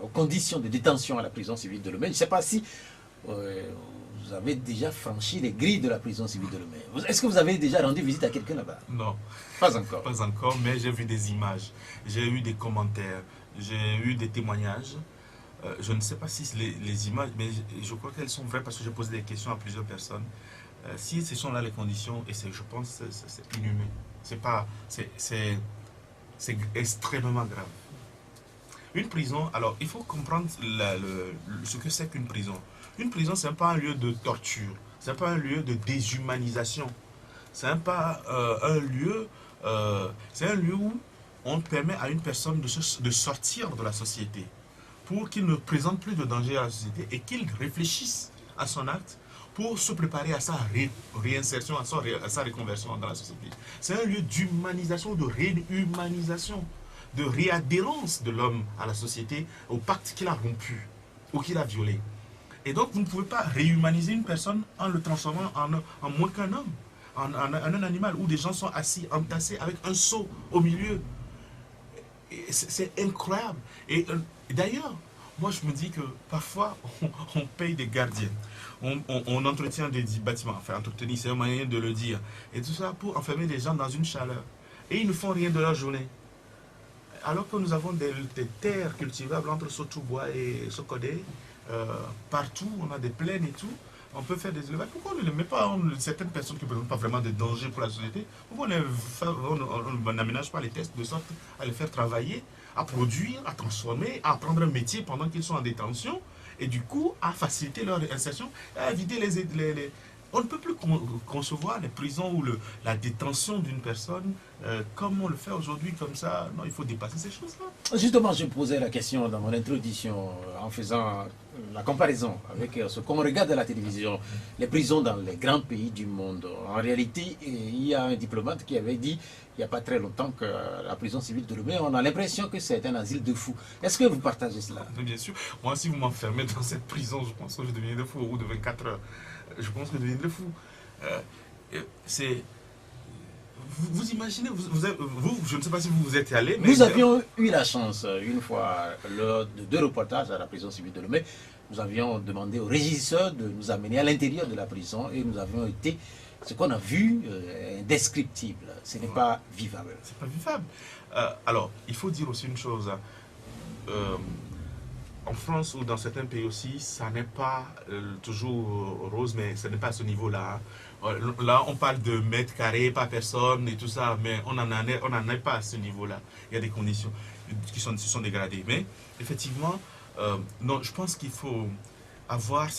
aux conditions de détention à la prison civile de Lomé. Je ne sais pas si vous avez déjà franchi les grilles de la prison civile de Lomé. Est-ce que vous avez déjà rendu visite à quelqu'un là-bas? Non. Pas encore. Pas encore, mais j'ai vu des images, j'ai eu des commentaires, j'ai eu des témoignages. Je ne sais pas si les images, mais je crois qu'elles sont vraies parce que j'ai posé des questions à plusieurs personnes. Si ce sont là les conditions, et je pense que c'est inhumain. C'est extrêmement grave. Une prison, alors il faut comprendre ce que c'est qu'une prison. Une prison, ce n'est pas un lieu de torture, ce n'est pas un lieu de déshumanisation. C'est pas un lieu, c'est un lieu où on permet à une personne de sortir de la société pour qu'il ne présente plus de danger à la société et qu'il réfléchisse à son acte pour se préparer à sa réinsertion, à sa reconversion dans la société. C'est un lieu d'humanisation, de réhumanisation, de réadhérence de l'homme à la société, au pacte qu'il a rompu ou qu'il a violé. Et donc, vous ne pouvez pas réhumaniser une personne en le transformant en moins qu'un homme, en un animal, où des gens sont assis, entassés avec un seau au milieu. C'est incroyable. Et d'ailleurs, moi je me dis que parfois, on paye des gardiens. On entretient des bâtiments, enfin entretenir, c'est un moyen de le dire. Et tout ça pour enfermer les gens dans une chaleur. Et ils ne font rien de leur journée. Alors que nous avons des terres cultivables entre Sotubois et Sokodé, partout, on a des plaines et tout. On peut faire des élevages. Pourquoi on ne met pas certaines personnes qui ne présentent pas vraiment de danger pour la société? Pourquoi on n'aménage pas les tests de sorte à les faire travailler, à produire, à transformer, à apprendre un métier pendant qu'ils sont en détention et du coup à faciliter leur insertion, à éviter les... On ne peut plus concevoir les prisons ou la détention d'une personne comme on le fait aujourd'hui, comme ça. Non, il faut dépasser ces choses-là. Justement, je posais la question dans mon introduction en faisant la comparaison avec ce qu'on regarde à la télévision, les prisons dans les grands pays du monde. En réalité, il y a un diplomate qui avait dit, il n'y a pas très longtemps, que la prison civile de Lomé, on a l'impression que c'est un asile de fous. Est-ce que vous partagez cela? Bien sûr. Moi, si vous m'enfermez dans cette prison, je pense que je deviendrai fou au bout de 24 heures. Je pense que je deviendrai fou. Vous imaginez, je ne sais pas si vous êtes allé, mais... Nous avions eu la chance, une fois, lors de 2 reportages à la prison civile de Lomé, nous avions demandé aux régisseurs de nous amener à l'intérieur de la prison et nous avions été, ce qu'on a vu, indescriptible. Ce n'est pas vivable. C'est pas vivable. Alors, il faut dire aussi une chose. en France ou dans certains pays aussi, ça n'est pas toujours rose, mais ce n'est pas à ce niveau-là. Là, on parle de mètres carrés par personne et tout ça, mais on n'en est pas à ce niveau-là. Il y a des conditions qui se sont dégradées. Mais effectivement, non, je pense qu'il faut avoir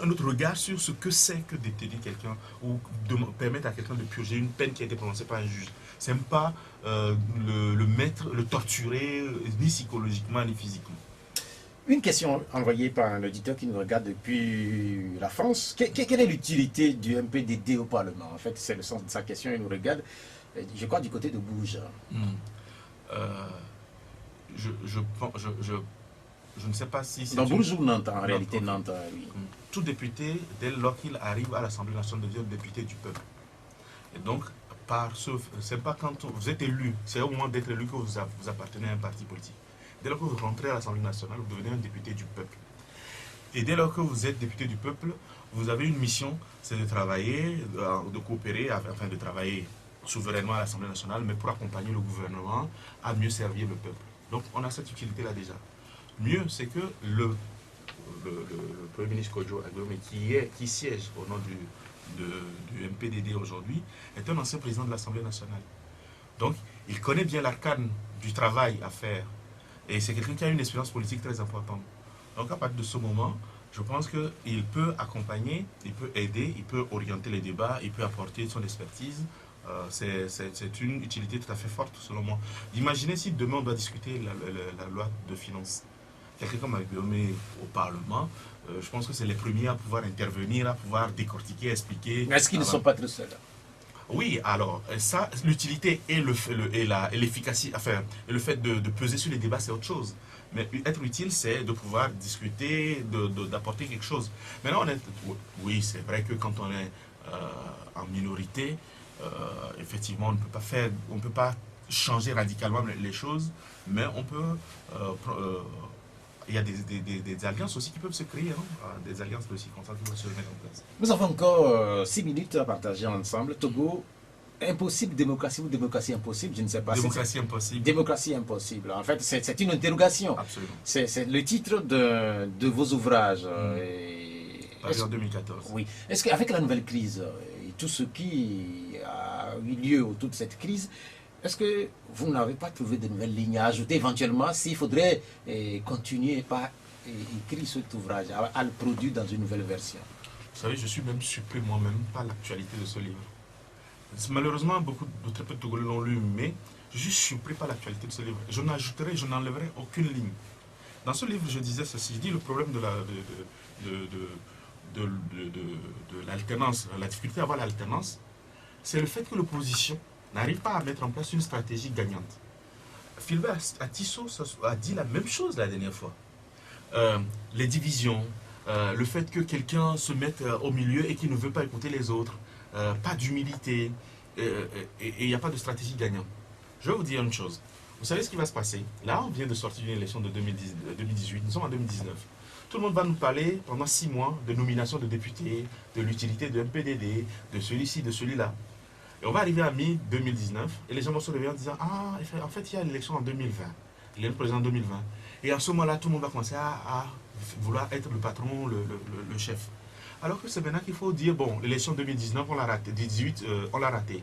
un autre regard sur ce que c'est que détenir quelqu'un ou de permettre à quelqu'un de purger une peine qui a été prononcée par un juge. C'est même pas le torturer, ni psychologiquement, ni physiquement. Une question envoyée par un auditeur qui nous regarde depuis la France. Quelle est l'utilité du MPDD au Parlement? En fait, c'est le sens de sa question. Il nous regarde, je crois, du côté de Bourges. Je ne sais pas si c'est... Dans Bourges ou Nantes, en réalité, Nantes, oui. Tout député, dès lors qu'il arrive à l'Assemblée nationale, devient député du peuple. Et donc, c'est pas quand vous êtes élu, c'est au moment d'être élu que vous appartenez à un parti politique. Dès lors que vous rentrez à l'Assemblée nationale, vous devenez un député du peuple. Et dès lors que vous êtes député du peuple, vous avez une mission, c'est de travailler, de coopérer, afin de travailler souverainement à l'Assemblée nationale, mais pour accompagner le gouvernement à mieux servir le peuple. Donc on a cette utilité-là déjà. Mieux, c'est que le Premier ministre Kojo Agbome, qui siège au nom du MPDD aujourd'hui, est un ancien président de l'Assemblée nationale. Donc, il connaît bien l'arcane du travail à faire. Et c'est quelqu'un qui a une expérience politique très importante. Donc, à partir de ce moment, je pense qu'il peut accompagner, il peut aider, il peut orienter les débats, il peut apporter son expertise. C'est une utilité tout à fait forte, selon moi. Imaginez si demain on doit discuter la loi de finances. Quelqu'un comme Agbome au Parlement, je pense que c'est les premiers à pouvoir intervenir, à pouvoir décortiquer, expliquer. Mais est-ce qu'ils ne sont pas très seuls? Oui, alors, ça, l'utilité et l'efficacité, enfin, le fait de peser sur les débats, c'est autre chose. Mais être utile, c'est de pouvoir discuter, d'apporter quelque chose. Maintenant, oui, c'est vrai que quand on est en minorité, effectivement, on ne peut pas changer radicalement les choses, mais on peut... il y a des alliances aussi qui peuvent se créer, hein, des alliances de circonstances qui peuvent se mettre en place. Nous avons encore 6 minutes à partager ensemble. Togo, impossible démocratie ou démocratie impossible, je ne sais pas. Démocratie impossible. Démocratie impossible. En fait, c'est une interrogation. Absolument. C'est le titre de vos ouvrages. Paru en 2014. Oui. Est-ce qu'avec la nouvelle crise et tout ce qui a eu lieu autour de cette crise, est-ce que vous n'avez pas trouvé de nouvelles lignes à ajouter éventuellement s'il faudrait continuer par écrire cet ouvrage, à le produire dans une nouvelle version? Vous savez, je suis même surpris moi-même par l'actualité de ce livre. Malheureusement, très peu de Togolais l'ont lu, mais je suis surpris par l'actualité de ce livre. Je n'ajouterai, je n'enlèverai aucune ligne. Dans ce livre, je disais ceci, je dis le problème de l'alternance, la difficulté à avoir l'alternance, c'est le fait que l'opposition n'arrive pas à mettre en place une stratégie gagnante. Philbert Atisso a dit la même chose la dernière fois. Les divisions, le fait que quelqu'un se mette au milieu et qu'il ne veut pas écouter les autres, pas d'humilité, et il n'y a pas de stratégie gagnante. Je vais vous dire une chose. Vous savez ce qui va se passer? Là, on vient de sortir d'une élection de 2018, nous sommes en 2019. Tout le monde va nous parler pendant 6 mois de nomination de députés, de l'utilité de MPDD, de celui-ci, de celui-là. Et on va arriver à mi-2019 et les gens vont se réveiller en disant « Ah, en fait, il y a l'élection en 2020. Il y a le président en 2020. » Et à ce moment-là, tout le monde va commencer à vouloir être le patron, le chef. Alors que c'est maintenant qu'il faut dire « Bon, l'élection 2019, on l'a raté. 2018, on l'a raté.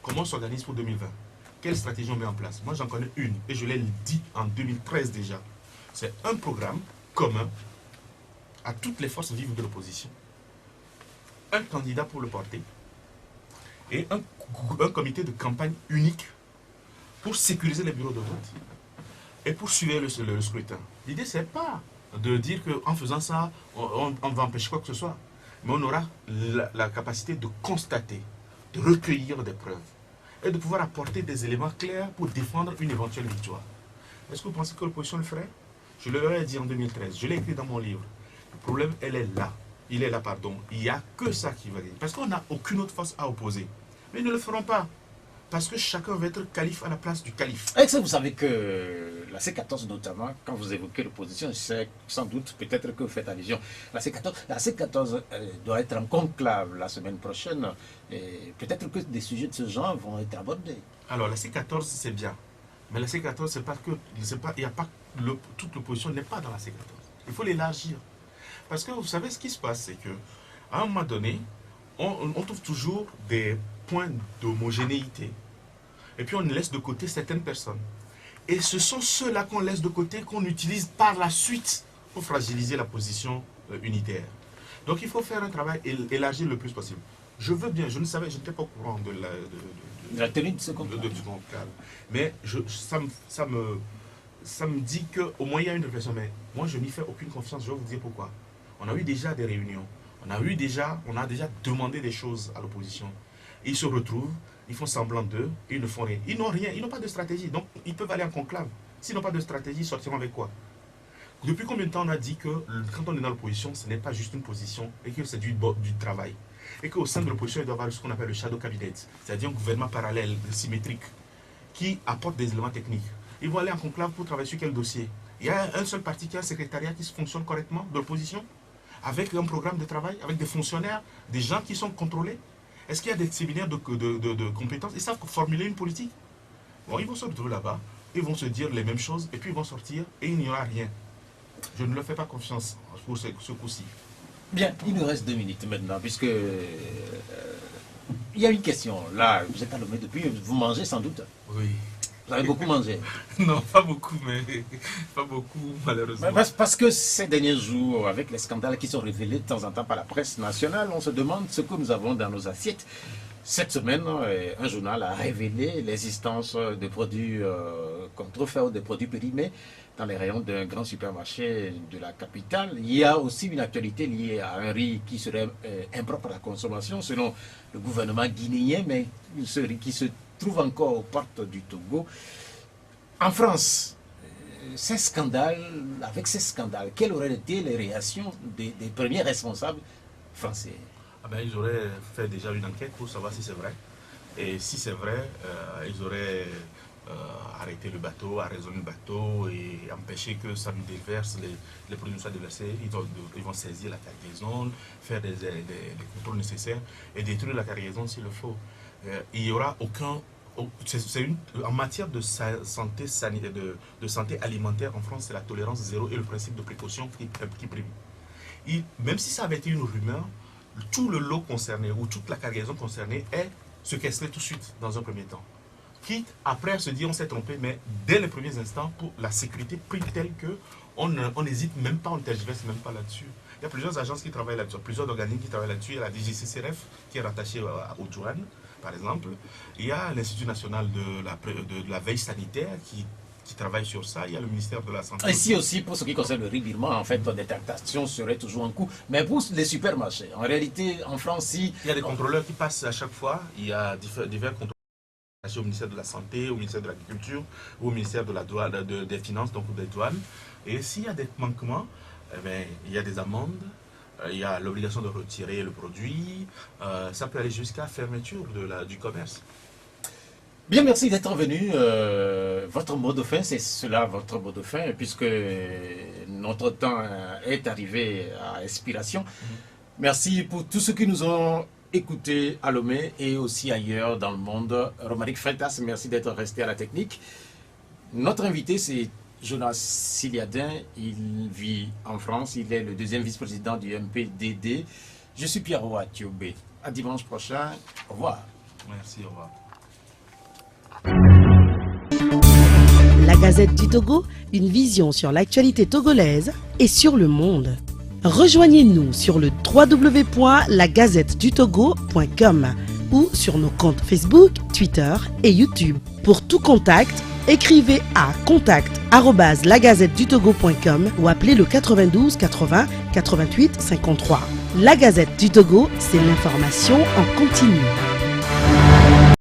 Comment on s'organise pour 2020 ? Quelle stratégie on met en place ?» Moi, j'en connais une et je l'ai dit en 2013 déjà. C'est un programme commun à toutes les forces vives de l'opposition. Un candidat pour le porter. Et un comité de campagne unique pour sécuriser les bureaux de vote et pour suivre le scrutin. L'idée, ce n'est pas de dire qu'en faisant ça, on va empêcher quoi que ce soit. Mais on aura la capacité de constater, de recueillir des preuves et de pouvoir apporter des éléments clairs pour défendre une éventuelle victoire. Est-ce que vous pensez que l'opposition le ferait? Je le leur ai dit en 2013, je l'ai écrit dans mon livre. Le problème, il est là, pardon. Il n'y a que ça qui va gagner. Parce qu'on n'a aucune autre force à opposer. Mais ils ne le feront pas. Parce que chacun va être calife à la place du calife. Est-ce que vous savez que la C14 notamment, quand vous évoquez l'opposition, c'est sans doute peut-être que vous faites allusion. La C14 doit être en conclave la semaine prochaine. Et peut-être que des sujets de ce genre vont être abordés. Alors la C14 c'est bien. Mais la C14 c'est pas que, il n'y a pas toute l'opposition n'est pas dans la C14. Il faut l'élargir. Parce que vous savez, ce qui se passe, c'est qu'à un moment donné, on trouve toujours des points d'homogénéité. Et puis on laisse de côté certaines personnes. Et ce sont ceux-là qu'on laisse de côté, qu'on utilise par la suite pour fragiliser la position unitaire. Donc il faut faire un travail et élargir le plus possible. Je veux bien, je n'étais pas au courant de la tenue de ce conclave. Mais ça me dit qu'au moins il y a une réflexion. Mais moi je n'y fais aucune confiance, je vais vous dire pourquoi. On a eu déjà des réunions, on a déjà demandé des choses à l'opposition. Ils se retrouvent, ils font semblant d'eux, et ils ne font rien. Ils n'ont rien, ils n'ont pas de stratégie, donc ils peuvent aller en conclave. S'ils n'ont pas de stratégie, ils sortiront avec quoi? Depuis combien de temps on a dit que quand on est dans l'opposition, ce n'est pas juste une position, et que c'est du travail. Et qu'au sein de l'opposition, il doit y avoir ce qu'on appelle le shadow cabinet, c'est-à-dire un gouvernement parallèle, symétrique, qui apporte des éléments techniques. Ils vont aller en conclave pour travailler sur quel dossier? Il y a un seul parti qui a un secrétariat qui fonctionne correctement de l'opposition, avec un programme de travail, avec des fonctionnaires, des gens qui sont contrôlés. Est-ce qu'il y a des séminaires de compétences? Ils savent formuler une politique. Bon, ils vont se retrouver là-bas, ils vont se dire les mêmes choses, et puis ils vont sortir, et il n'y aura rien. Je ne leur fais pas confiance pour ce coup-ci. Bien, il nous reste 2 minutes maintenant, puisque il y a une question. Là, vous êtes allumé depuis, vous mangez sans doute. Oui. Vous avez beaucoup mangé? Non, pas beaucoup, mais pas beaucoup, malheureusement. Parce que ces derniers jours, avec les scandales qui sont révélés de temps en temps par la presse nationale, on se demande ce que nous avons dans nos assiettes. Cette semaine, un journal a révélé l'existence de produits contrefaits ou de produits périmés dans les rayons d'un grand supermarché de la capitale. Il y a aussi une actualité liée à un riz qui serait impropre à la consommation selon le gouvernement guinéen, mais ce riz qui se trouve encore aux portes du Togo. En France, avec ces scandales, quelles auraient été les réactions des premiers responsables français? Ils auraient fait déjà une enquête pour savoir si c'est vrai. Et si c'est vrai, ils auraient arrêté le bateau, arraisonné le bateau et empêché que ça ne déverse, les produits soient déversés. Ils vont saisir la cargaison, faire des contrôles nécessaires et détruire la cargaison s'il le faut. Il n'y aura aucun... en matière de santé alimentaire en France, c'est la tolérance zéro et le principe de précaution qui prime. Même si ça avait été une rumeur, tout le lot concerné ou toute la cargaison concernée est séquestrée tout de suite dans un premier temps. Quitte après à se dire on s'est trompé, mais dès les premiers instants, pour la sécurité prime telle qu'on n'hésite même pas, on ne tergiverse même pas là-dessus. Il y a plusieurs agences qui travaillent là-dessus, plusieurs organismes qui travaillent là-dessus. Il y a la DGCCRF qui est rattachée aux douanes, par exemple. Il y a l'Institut national de la veille sanitaire qui travaille sur ça. Il y a le ministère de la Santé. Ici aussi, pour ce qui concerne le riz birman, en fait, des tentations seraient toujours en cours. Mais pour les supermarchés, en réalité, en France, il y a des contrôleurs qui passent à chaque fois. Il y a divers contrôleurs au ministère de la Santé, au ministère de l'Agriculture, au ministère de la douane, des Finances, donc des douanes. Et s'il y a des manquements, il y a des amendes. Il y a l'obligation de retirer le produit. Ça peut aller jusqu'à fermeture du commerce. Bien, merci d'être venu. Votre mot de fin, c'est cela, votre mot de fin, puisque notre temps est arrivé à expiration. Merci pour tous ceux qui nous ont écoutés à Lomé et aussi ailleurs dans le monde. Romaric Freitas, merci d'être resté à la technique. Notre invité, c'est Jonas Siliadin. Il vit en France. Il est le 2e vice-président du MPDD. Je suis Pierre-Roy Thiobé. À dimanche prochain. Au revoir. Merci, au revoir. La Gazette du Togo, une vision sur l'actualité togolaise et sur le monde. Rejoignez-nous sur le www.lagazettedutogo.com ou sur nos comptes Facebook, Twitter et YouTube. Pour tout contact, écrivez à contact@lagazettedutogo.com ou appelez le 92 80 88 53. La Gazette du Togo, c'est l'information en continu.